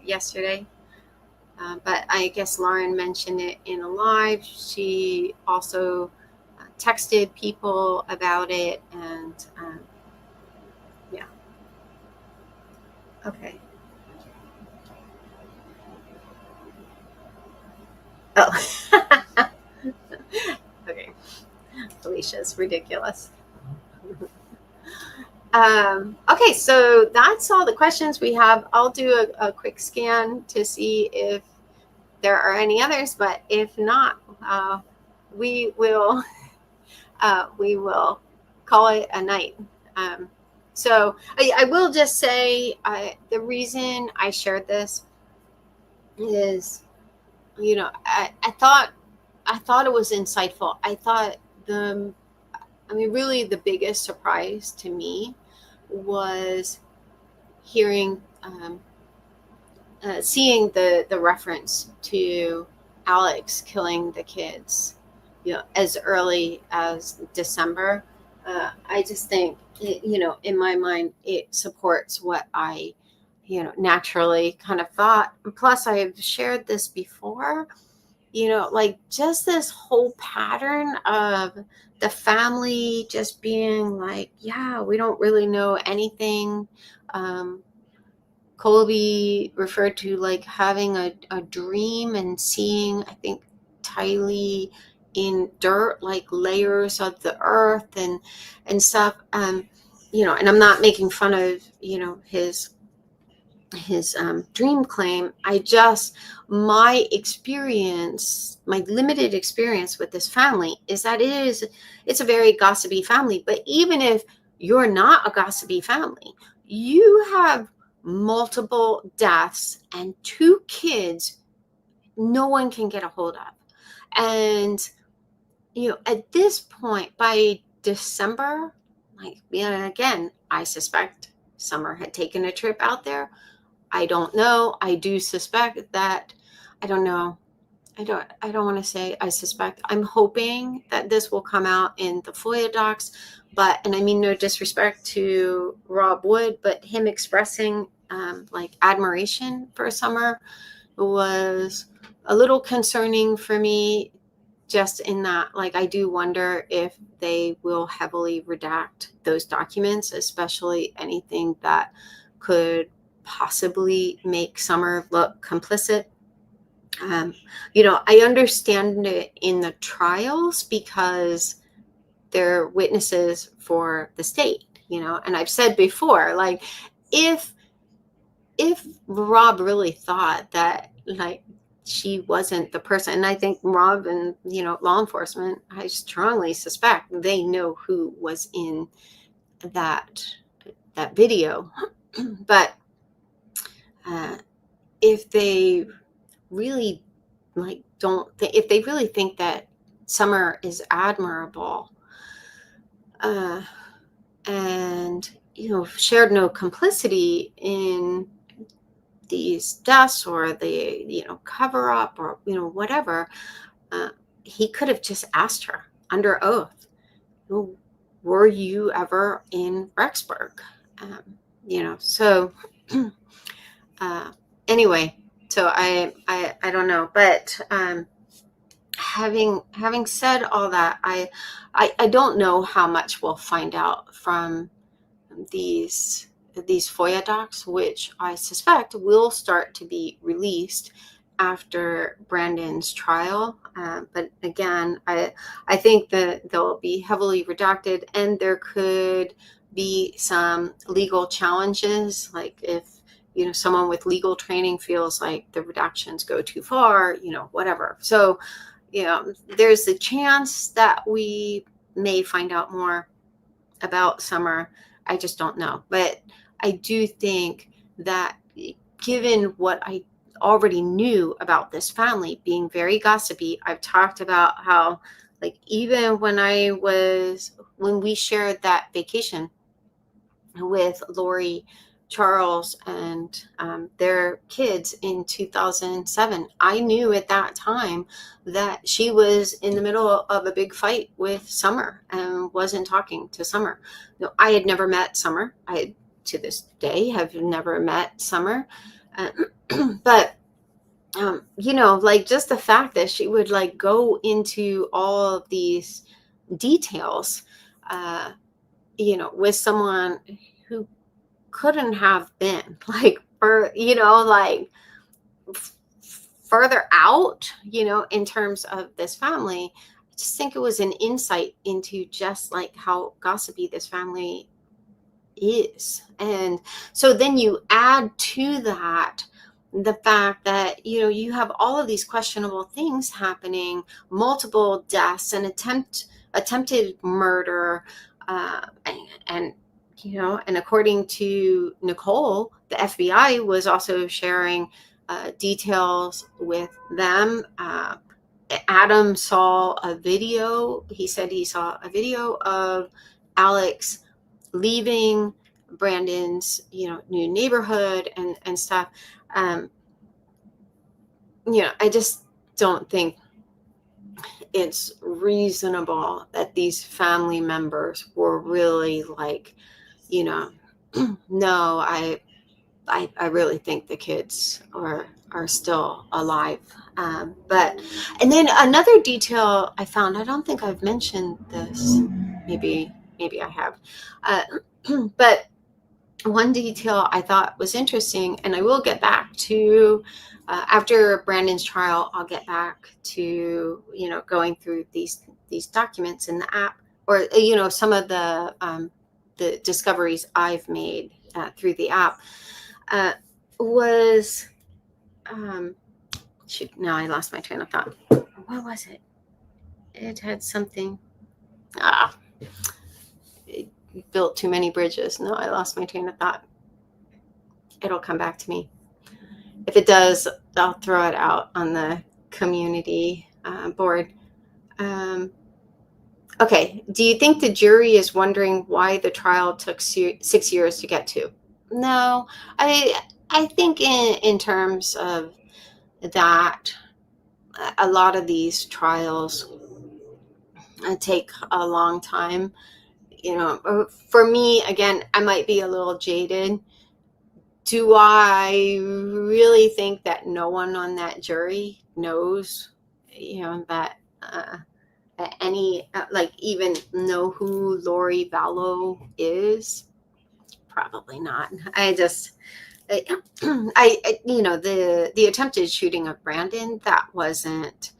yesterday. But I guess Lauren mentioned it in a live. She also texted people about it, and yeah. Okay. Oh. Okay. Felicia's ridiculous. Okay, so that's all the questions we have. I'll do a quick scan to see if there are any others, but if not, we will call it a night. So I will just say the reason I shared this is, I thought it was insightful. I thought I mean, really the biggest surprise to me was hearing, seeing the reference to Alex killing the kids, as early as December. I just think, in my mind, it supports what I, naturally kind of thought. Plus, I've shared this before, like just this whole pattern of the family just being like, yeah, we don't really know anything. Um, Colby referred to like having a dream and seeing, I think, Tylee in dirt, like layers of the earth and stuff. And I'm not making fun of, his dream claim. My experience, my limited experience with this family is that it's a very gossipy family. But even if you're not a gossipy family, you have multiple deaths and 2 kids no one can get a hold of. And, at this point, by December, like, again, I suspect Summer had taken a trip out there. I don't know. I do suspect that. I don't know. I don't want to say I suspect. I'm hoping that this will come out in the FOIA docs, and I mean no disrespect to Rob Wood, but him expressing like admiration for Summer was a little concerning for me, just in that, like, I do wonder if they will heavily redact those documents, especially anything that could possibly make Summer look complicit. I understand it in the trials because they're witnesses for the state, and I've said before, like, if Rob really thought that, like, she wasn't the person, and I think Rob and, law enforcement, I strongly suspect they know who was in that video. But if they really if they really think that Summer is admirable, and shared no complicity in these deaths or the cover up or whatever, he could have just asked her under oath, were you ever in Rexburg? So anyway, so I don't know, but having said all that, I don't know how much we'll find out from these FOIA docs, which I suspect will start to be released after Brandon's trial. But again, I think that they'll be heavily redacted, and there could be some legal challenges, like if someone with legal training feels like the redactions go too far, whatever. So there's the chance that we may find out more about Summer. I just don't know. But I do think that, given what I already knew about this family being very gossipy, I've talked about how, like, even when we shared that vacation with Lori, Charles, and their kids in 2007, I knew at that time that she was in the middle of a big fight with Summer and wasn't talking to Summer. I had never met Summer. I, to this day, have never met Summer. But like, just the fact that she would, like, go into all of these details, with someone who couldn't have been, like, further out, in terms of this family. I just think it was an insight into just, like, how gossipy this family is. And so then you add to that the fact that, you have all of these questionable things happening, multiple deaths, and attempted murder, and and according to Nicole, the FBI was also sharing details with them, Adam saw a video. He said he saw a video of Alex leaving Brandon's, new neighborhood and stuff. I just don't think it's reasonable that these family members were really like, no, I really think the kids are still alive. And then another detail I found, I don't think I've mentioned this. Maybe I have. But one detail I thought was interesting, and I will get back to after Brandon's trial. I'll get back to going through these documents in the app, or some of the discoveries I've made through the app. Was shoot, now I lost my train of thought. What was it? It had something. It built too many bridges. No, I lost my train of thought. It'll come back to me. If it does, I'll throw it out on the community board. Okay. Do you think the jury is wondering why the trial took 6 years to get to? No, I think in terms of that, a lot of these trials take a long time. For me, again, I might be a little jaded. Do I really think that no one on that jury knows, that any, even know who Lori Vallow is? Probably not. The attempted shooting of Brandon, that wasn't,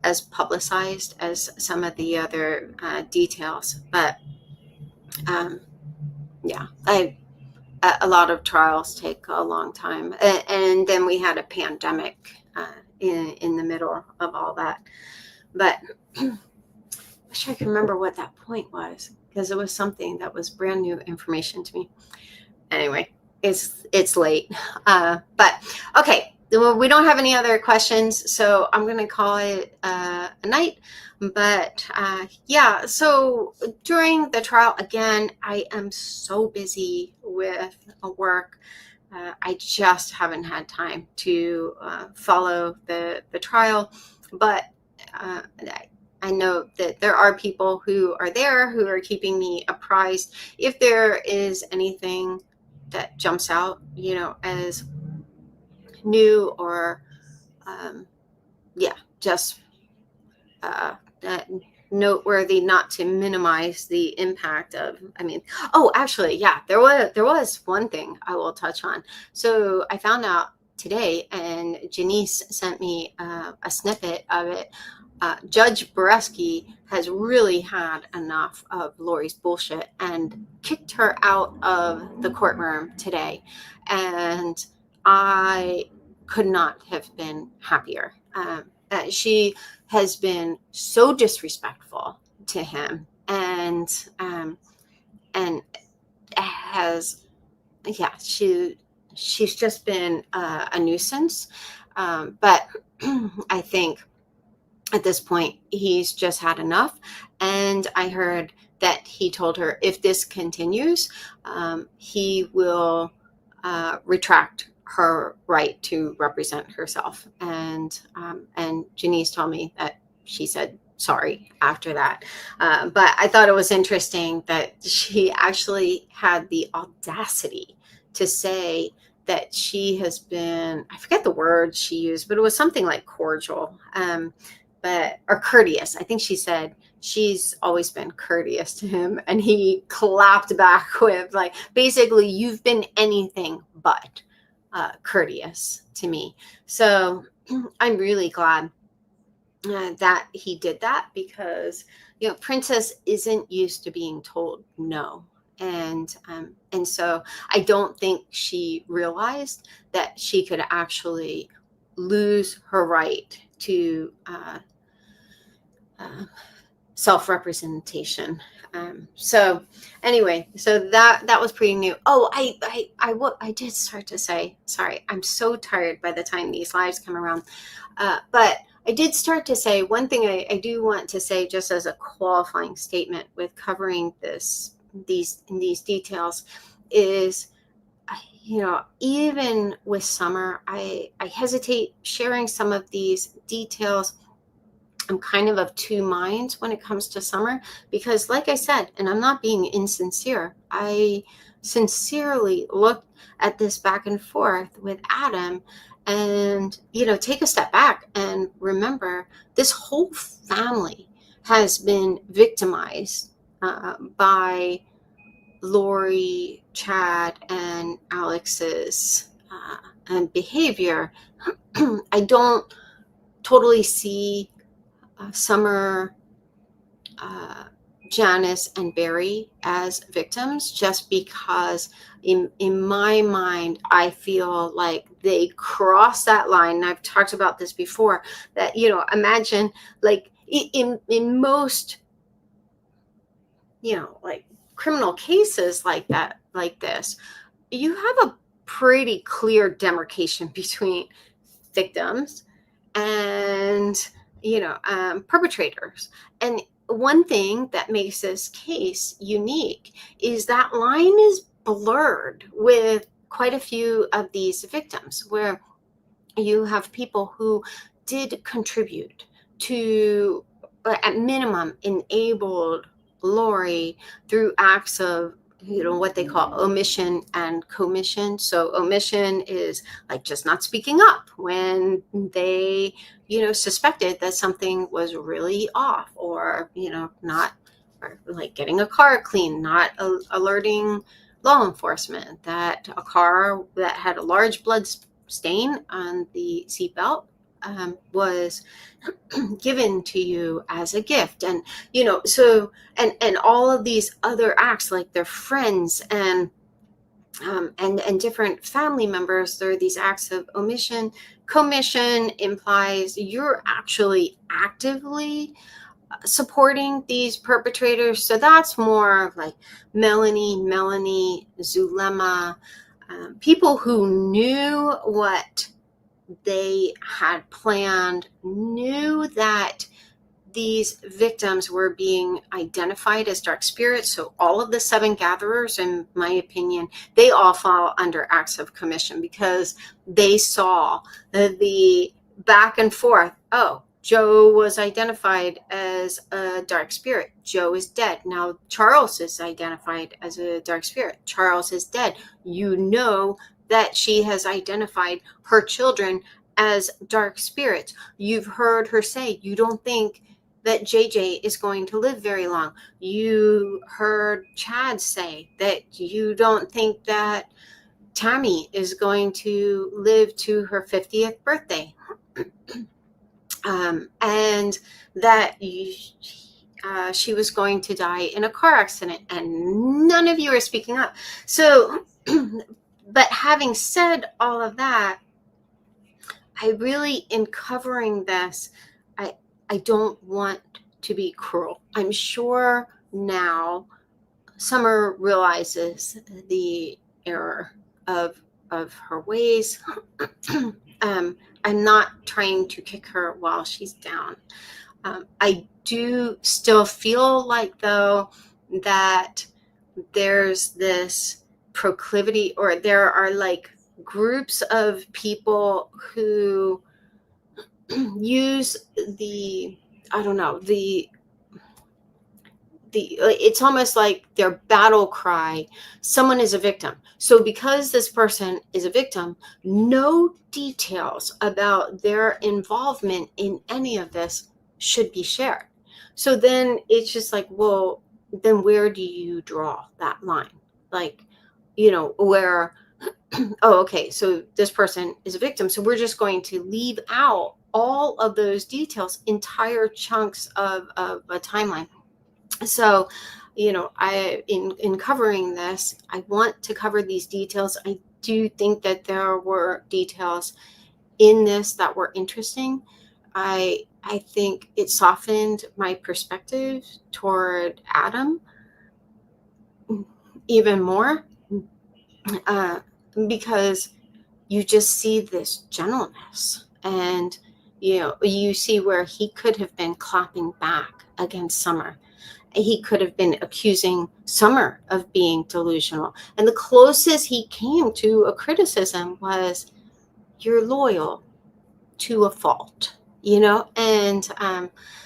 as publicized as some of the other details. But a lot of trials take a long time, and then we had a pandemic in the middle of all that. But I wish I could remember what that point was, because it was something that was brand new information to me. Anyway, it's late, but okay. Well, we don't have any other questions, so I'm going to call it a night. But so during the trial, again, I am so busy with work. I just haven't had time to follow the trial. But I know that there are people who are there who are keeping me apprised. If there is anything that jumps out, as new or just noteworthy, not to minimize the impact of, actually, there was one thing I will touch on. So I found out today, and Janice sent me a snippet of it. Judge Boreski has really had enough of Lori's bullshit and kicked her out of the courtroom today. And I could not have been happier. She has been so disrespectful to him, and has, she's just been a nuisance. But I think at this point, he's just had enough. And I heard that he told her if this continues, he will retract her right to represent herself. And Janice told me that she said sorry after that. But I thought it was interesting that she actually had the audacity to say that she has been, I forget the word she used, but it was something like cordial. Or courteous. I think she said she's always been courteous to him, and he clapped back with, like, basically, you've been anything but courteous to me. So I'm really glad that he did that, because Princess isn't used to being told no. And so I don't think she realized that she could actually lose her right to self-representation. So anyway, so that was pretty new. Oh, I did start to say, sorry, I'm so tired by the time these lives come around. But I did start to say one thing I do want to say just as a qualifying statement with covering these details is, even with summer, I hesitate sharing some of these details. I'm kind of two minds when it comes to summer because, like I said, and I'm not being insincere, I sincerely looked at this back and forth with Adam and, take a step back and remember this whole family has been victimized by Lori, Chad, and Alex's and behavior. I don't totally see Summer, uh, Janice, and Barry as victims just because in my mind, I feel like they cross that line. And I've talked about this before that, imagine like in most, like criminal cases like that, like this, you have a pretty clear demarcation between victims and perpetrators. And one thing that makes this case unique is that line is blurred with quite a few of these victims where you have people who did contribute to, at minimum, enabled Lori through acts of what they call omission and commission. So omission is like just not speaking up when they suspected that something was really off, or not, or like getting a car clean, not alerting law enforcement that a car that had a large blood stain on the seatbelt was given to you as a gift. And and all of these other acts, like their friends and different family members, there are these acts of omission. Commission implies you're actually actively supporting these perpetrators. So that's more like Melanie, Zulema, people who knew what they had planned, knew that these victims were being identified as dark spirits. So all of the 7 gatherers, in my opinion, they all fall under acts of commission because they saw the back and forth. Oh, Joe was identified as a dark spirit. Joe is dead. Now Charles is identified as a dark spirit. Charles is dead. That she has identified her children as dark spirits. You've heard her say you don't think that JJ is going to live very long. You heard Chad say that you don't think that Tammy is going to live to her 50th birthday. And that she was going to die in a car accident, and none of you are speaking up. So, but having said all of that, I really, in covering this, I don't want to be cruel. I'm sure now Summer realizes the error of her ways. I'm not trying to kick her while she's down. I do still feel like, though, that there's this proclivity, or there are like groups of people who use it's almost like their battle cry, someone is a victim. So because this person is a victim, no details about their involvement in any of this should be shared. So then it's just like, well, then where do you draw that line? Like, where, oh, okay, so this person is a victim, so we're just going to leave out all of those details, entire chunks of a timeline. So, I in covering this, I want to cover these details. I do think that there were details in this that were interesting. I think it softened my perspective toward Adam even more, because you just see this gentleness and you see where he could have been clapping back against Summer. He could have been accusing Summer of being delusional. And the closest he came to a criticism was, you're loyal to a fault, And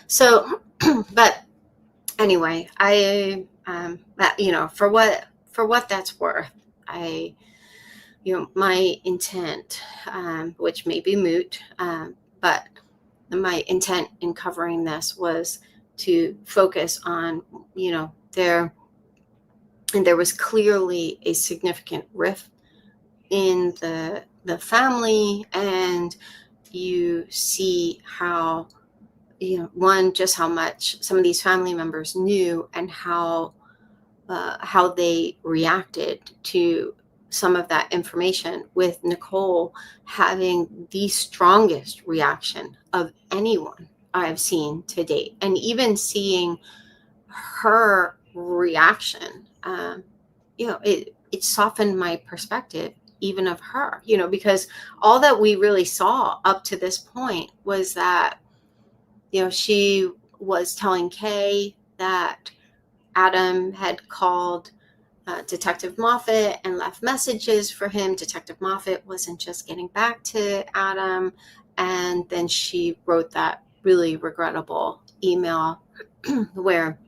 so, but anyway, for what that's worth, my intent, which may be moot, but my intent in covering this was to focus on, there was clearly a significant rift in the family, and you see how, one, just how much some of these family members knew, and how they reacted to some of that information, with Nicole having the strongest reaction of anyone I've seen to date. And even seeing her reaction, it softened my perspective even of her, because all that we really saw up to this point was that, she was telling Kay that Adam had called Detective Moffat and left messages for him. Detective Moffat wasn't just getting back to Adam. And then she wrote that really regrettable email where,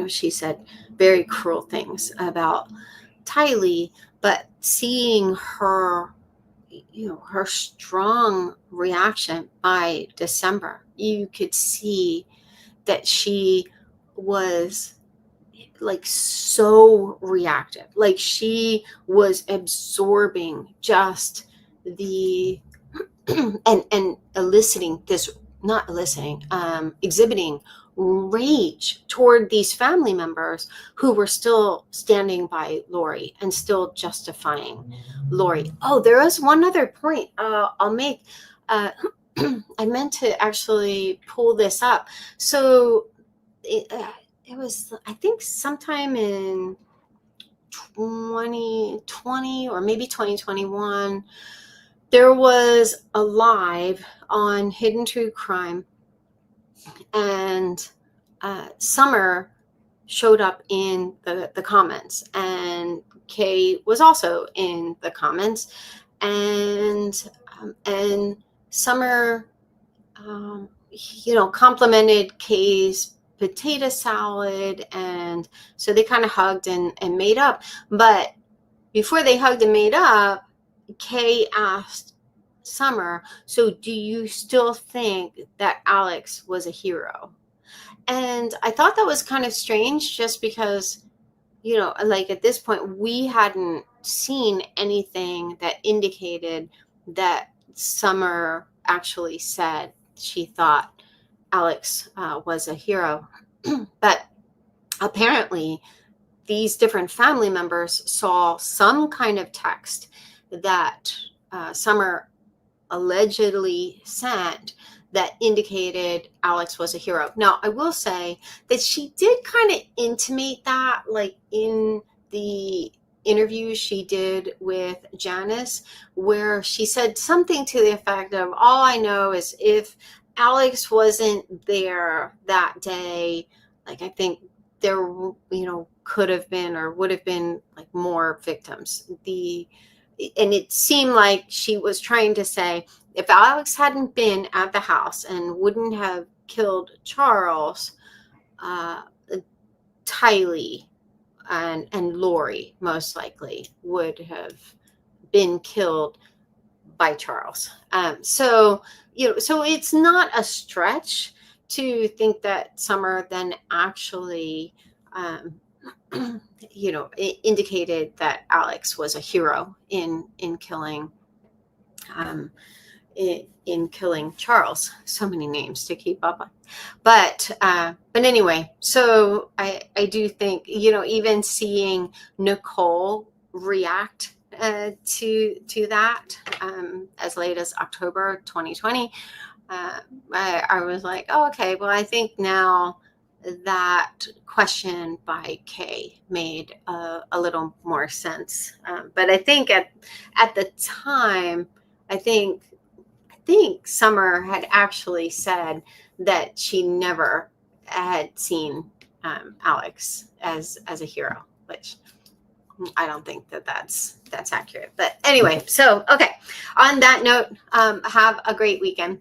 she said very cruel things about Tylee. But seeing her, her strong reaction by December, you could see that she was like so reactive, like she was absorbing just the and eliciting this, not eliciting, exhibiting rage toward these family members who were still standing by Lori and still justifying Lori. Oh, there is one other point I'll make. I meant to actually pull this up. So it was, I think, sometime in 2020 or maybe 2021, there was a live on Hidden True Crime, and Summer showed up in the comments, and Kay was also in the comments, and Summer, complimented Kay's potato salad, and so they kind of hugged and made up. But before they hugged and made up, Kay asked Summer, so do you still think that Alex was a hero? And I thought that was kind of strange, just because, like at this point, we hadn't seen anything that indicated that Summer actually said she thought Alex was a hero. But apparently these different family members saw some kind of text that Summer allegedly sent that indicated Alex was a hero. Now, I will say that she did kind of intimate that, like in the interview she did with Janice, where she said something to the effect of, all I know is if Alex wasn't there that day, like I think there, could have been or would have been like more victims. And it seemed like she was trying to say, if Alex hadn't been at the house and wouldn't have killed Charles, Tylee and Lori most likely would have been killed by Charles. So it's not a stretch to think that Summer then actually, indicated that Alex was a hero in killing, in killing Charles. So many names to keep up on. But anyway, so I do think, even seeing Nicole react to that as late as October 2020, I was like, oh, okay, well, I think now that question by Kay made a little more sense. But I think at the time, I think think Summer had actually said that she never had seen Alex as a hero, which I don't think that's accurate. But anyway, so okay. On that note, have a great weekend.